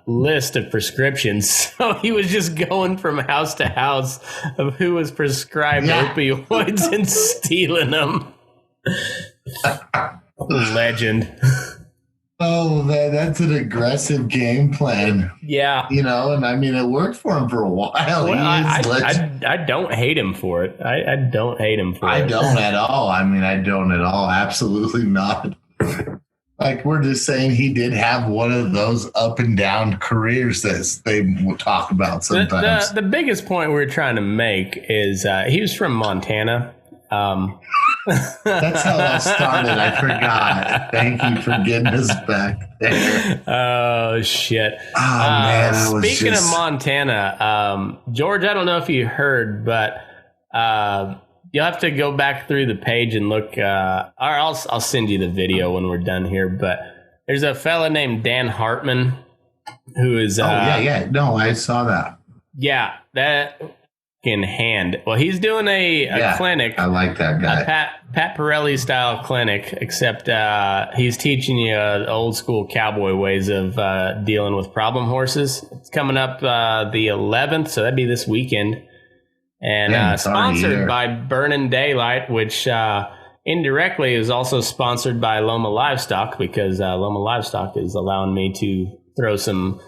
list of prescriptions. So he was just going from house to house of who was prescribed opioids and stealing them. Legend. Oh, that's an aggressive game plan. Yeah. And I mean, it worked for him for a while. Well, I don't hate him for it. I don't hate him for it. I don't at all. I mean, I don't at all. Absolutely not. Like, we're just saying he did have one of those up and down careers that they will talk about sometimes. The biggest point we're trying to make is he was from Montana. That's how I started. I forgot. Thank you for getting us back there. Oh shit! Oh man! Speaking of Montana, George, I don't know if you heard, but you'll have to go back through the page and look. Or I'll send you the video when we're done here. But there's a fella named Dan Hartman who is. No, I saw that. Yeah, that. In hand. Well, he's doing a clinic. I like that guy. A Pat Pirelli style clinic, except he's teaching you the old school cowboy ways of dealing with problem horses. It's coming up the 11th, so that'd be this weekend. And sponsored by Burning Daylight, which indirectly is also sponsored by Loma Livestock, because Loma Livestock is allowing me to throw some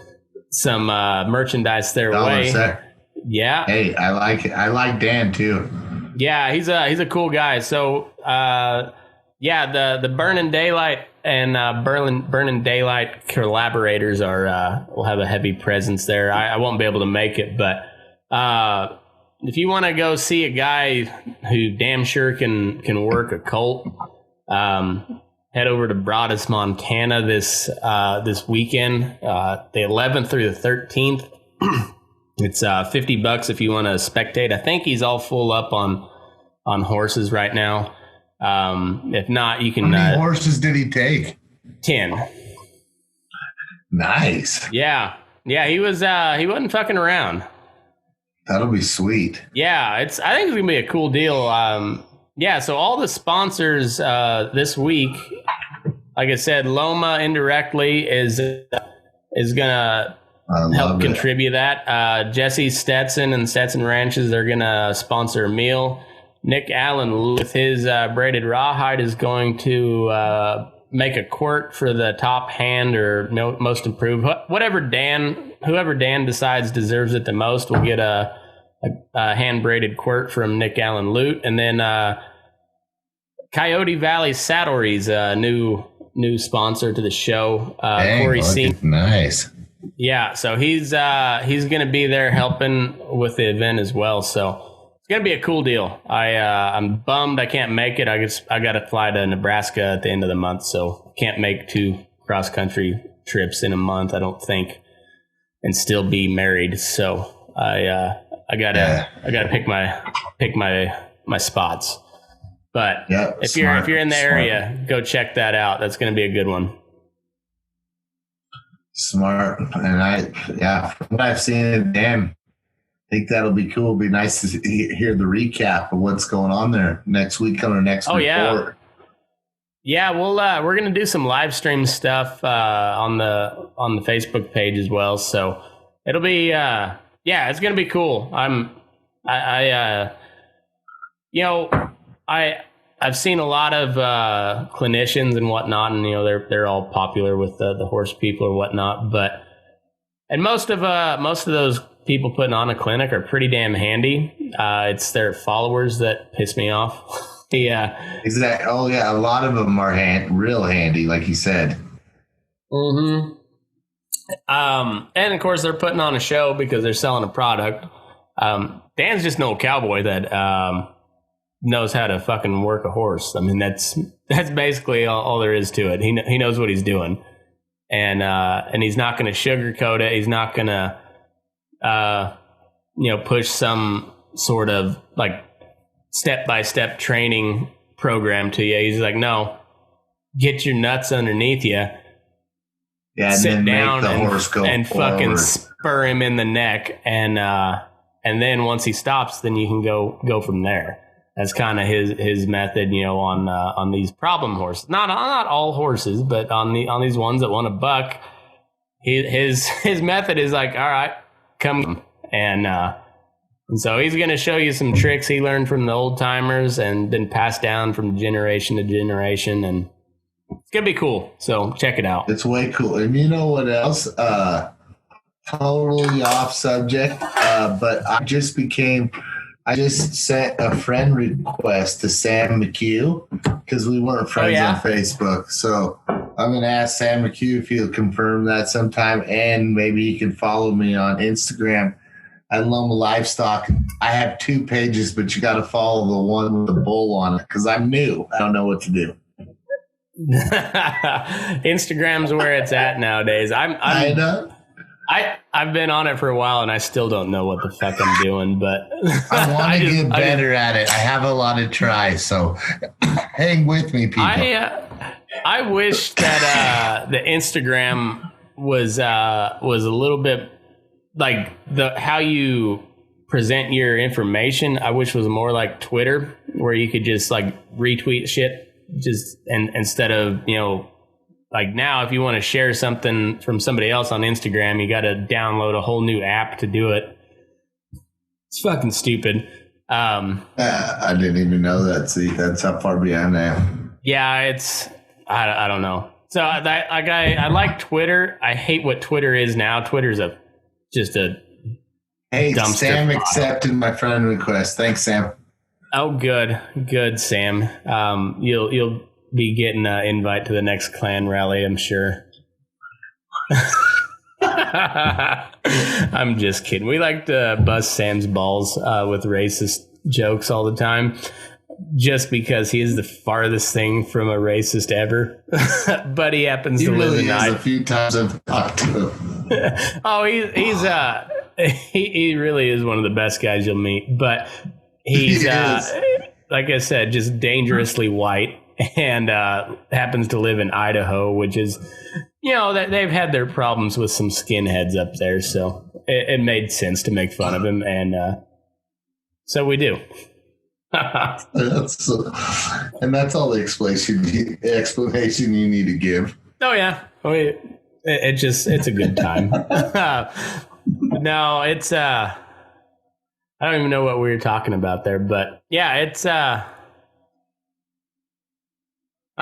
merchandise their way. Sir. Yeah. Hey, I like it. I like Dan too. Yeah, he's a cool guy. So, the Burning Daylight and Burning Daylight collaborators will have a heavy presence there. I won't be able to make it, but if you want to go see a guy who damn sure can work a colt, head over to Broadus, Montana this weekend, the 11th through the 13th. It's $50 if you want to spectate. I think he's all full up on horses right now. If not, you can. How many horses did he take? 10. Nice. Yeah. He wasn't fucking around. That'll be sweet. Yeah, I think it's gonna be a cool deal. So all the sponsors this week, like I said, Loma indirectly is gonna help contribute that. Jese Stetson and Stetson Ranches, they're going to sponsor a meal. Nick Allen with his braided rawhide is going to make a quirt for the top hand or most improved. Whoever Dan decides deserves it the most will get a hand braided quirt from Nick Allen Lute. And then Coyote Valley Saddlery's new sponsor to the show. Cory Seaman. Nice. Yeah, so he's going to be there helping with the event as well. So it's going to be a cool deal. I'm bummed I can't make it. I got to fly to Nebraska at the end of the month, so can't make 2 cross country trips in a month, I don't think, and still be married. So I gotta pick my spots. But if you're in the area, go check that out. That's going to be a good one. Smart. And from what I've seen, damn, I think that'll be cool. It'll be nice to hear the recap of what's going on there next week on our next report. Yeah, we're gonna do some live stream stuff on the Facebook page as well. So it'll be it's gonna be cool. I've seen a lot of clinicians and whatnot, and they're all popular with the horse people or whatnot. And most of those people putting on a clinic are pretty damn handy. It's their followers that piss me off. Yeah. Exactly. Oh yeah, a lot of them are real handy, like you said. Mm-hmm. And of course they're putting on a show because they're selling a product. Dan's just an old cowboy that knows how to fucking work a horse. I mean, that's basically all there is to it. He knows what he's doing, and he's not going to sugarcoat it. He's not going to push some sort of like step-by-step training program to you. He's like, no, get your nuts underneath you. Yeah, sit down and fucking spur him in the neck, and then once he stops, then you can go from there. That's kind of his method, on these problem horses. Not all horses, but on these ones that want a buck, his method is like, all right, come, and so he's going to show you some tricks he learned from the old timers and then passed down from generation to generation, and it's going to be cool. So check it out. It's way cool. And you know what else? Totally off subject, but I just sent a friend request to Sam McHugh because we weren't friends on Facebook. So I'm going to ask Sam McHugh if he'll confirm that sometime, and maybe he can follow me on Instagram at Loma Livestock. I have 2 pages, but you got to follow the one with the bull on it because I'm new. I don't know what to do. Instagram's where it's at nowadays. I know. I've been on it for a while and I still don't know what the fuck I'm doing, but I want to get better at it. I have a lot of tries, so hang with me, people. I wish that the Instagram was a little bit like how you present your information. I wish was more like Twitter, where you could just like retweet shit, and instead of like now, if you want to share something from somebody else on Instagram, you got to download a whole new app to do it. It's fucking stupid. I didn't even know that. See, that's how far behind I am. Yeah, I don't know. So I like Twitter. I hate what Twitter is now. Twitter's just a Hey, dumpster Sam fire. Accepted my friend request. Thanks, Sam. Oh, good, Sam. You'll be getting an invite to the next clan rally, I'm sure. I'm just kidding. We like to bust Sam's balls with racist jokes all the time, just because he is the farthest thing from a racist ever. But he happens to live in a few times I've talked to him. Oh, he really is one of the best guys you'll meet. But he's like I said, just dangerously white. And happens to live in Idaho, which is, they've had their problems with some skinheads up there, so it made sense to make fun of him, and so we do. That's all the explanation you need to give. Oh yeah, it's a good time. No, it's I don't even know what we were talking about there, but yeah, it's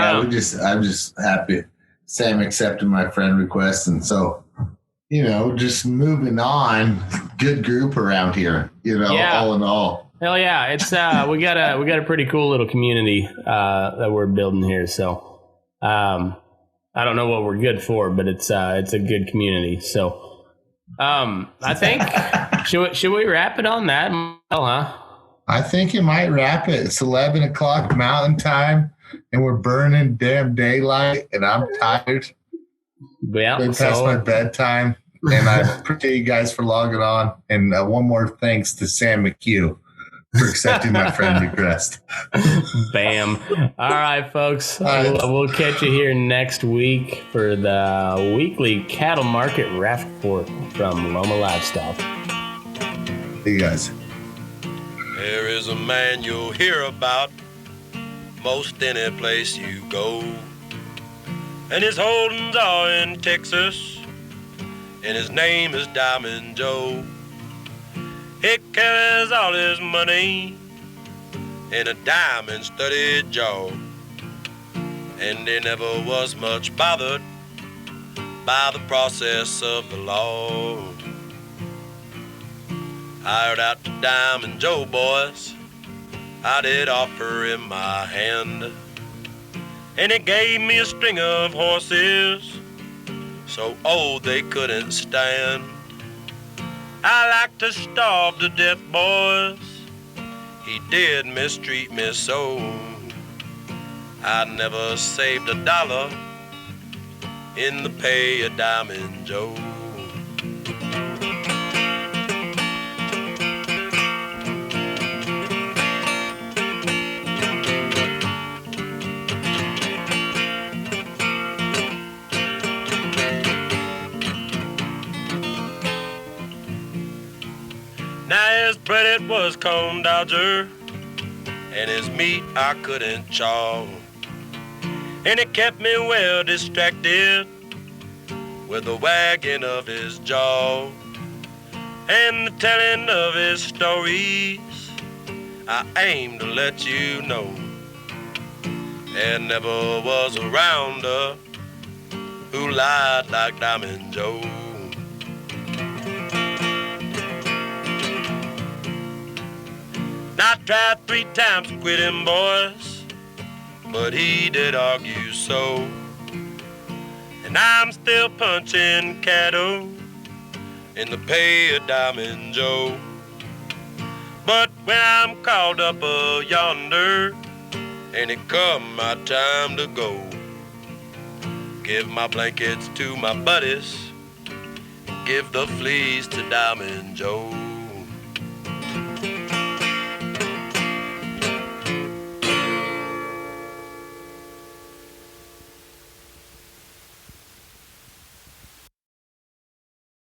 I'm just happy Sam accepted my friend request, and so just moving on. Good group around here, all in all. Hell yeah, it's we got a pretty cool little community that we're building here. So I I don't know what we're good for, but it's a good community. So, I think should we wrap it on that? Oh, huh? I think you might wrap it. It's 11 o'clock Mountain Time, and we're burning damn daylight, and I'm tired. Yeah, it's past my bedtime, and I appreciate you guys for logging on. And one more thanks to Sam McHugh for accepting my friend request. Bam. All right, folks. We'll catch you here next week for the weekly cattle market Raftport from Loma Livestock. See you guys. There is a man you'll hear about most any place you go, and his holdings are in Texas, and his name is Diamond Joe. He carries all his money in a diamond-studded jaw, and he never was much bothered by the process of the law. Hired out to Diamond Joe, boys, I did offer him my hand, and he gave me a string of horses so old they couldn't stand. I like to starve to death, boys, he did mistreat me so. I never saved a dollar in the pay of Diamond Joe. Now his bread it was corn dodger, and his meat I couldn't chaw, and it kept me well distracted with the wagging of his jaw and the telling of his stories. I aim to let you know there never was a rounder who lied like Diamond Joe. I tried 3 times to quit him, boys, but he did argue so. And I'm still punching cattle in the pay of Diamond Joe. But when I'm called up yonder, and it come my time to go, give my blankets to my buddies, give the fleece to Diamond Joe.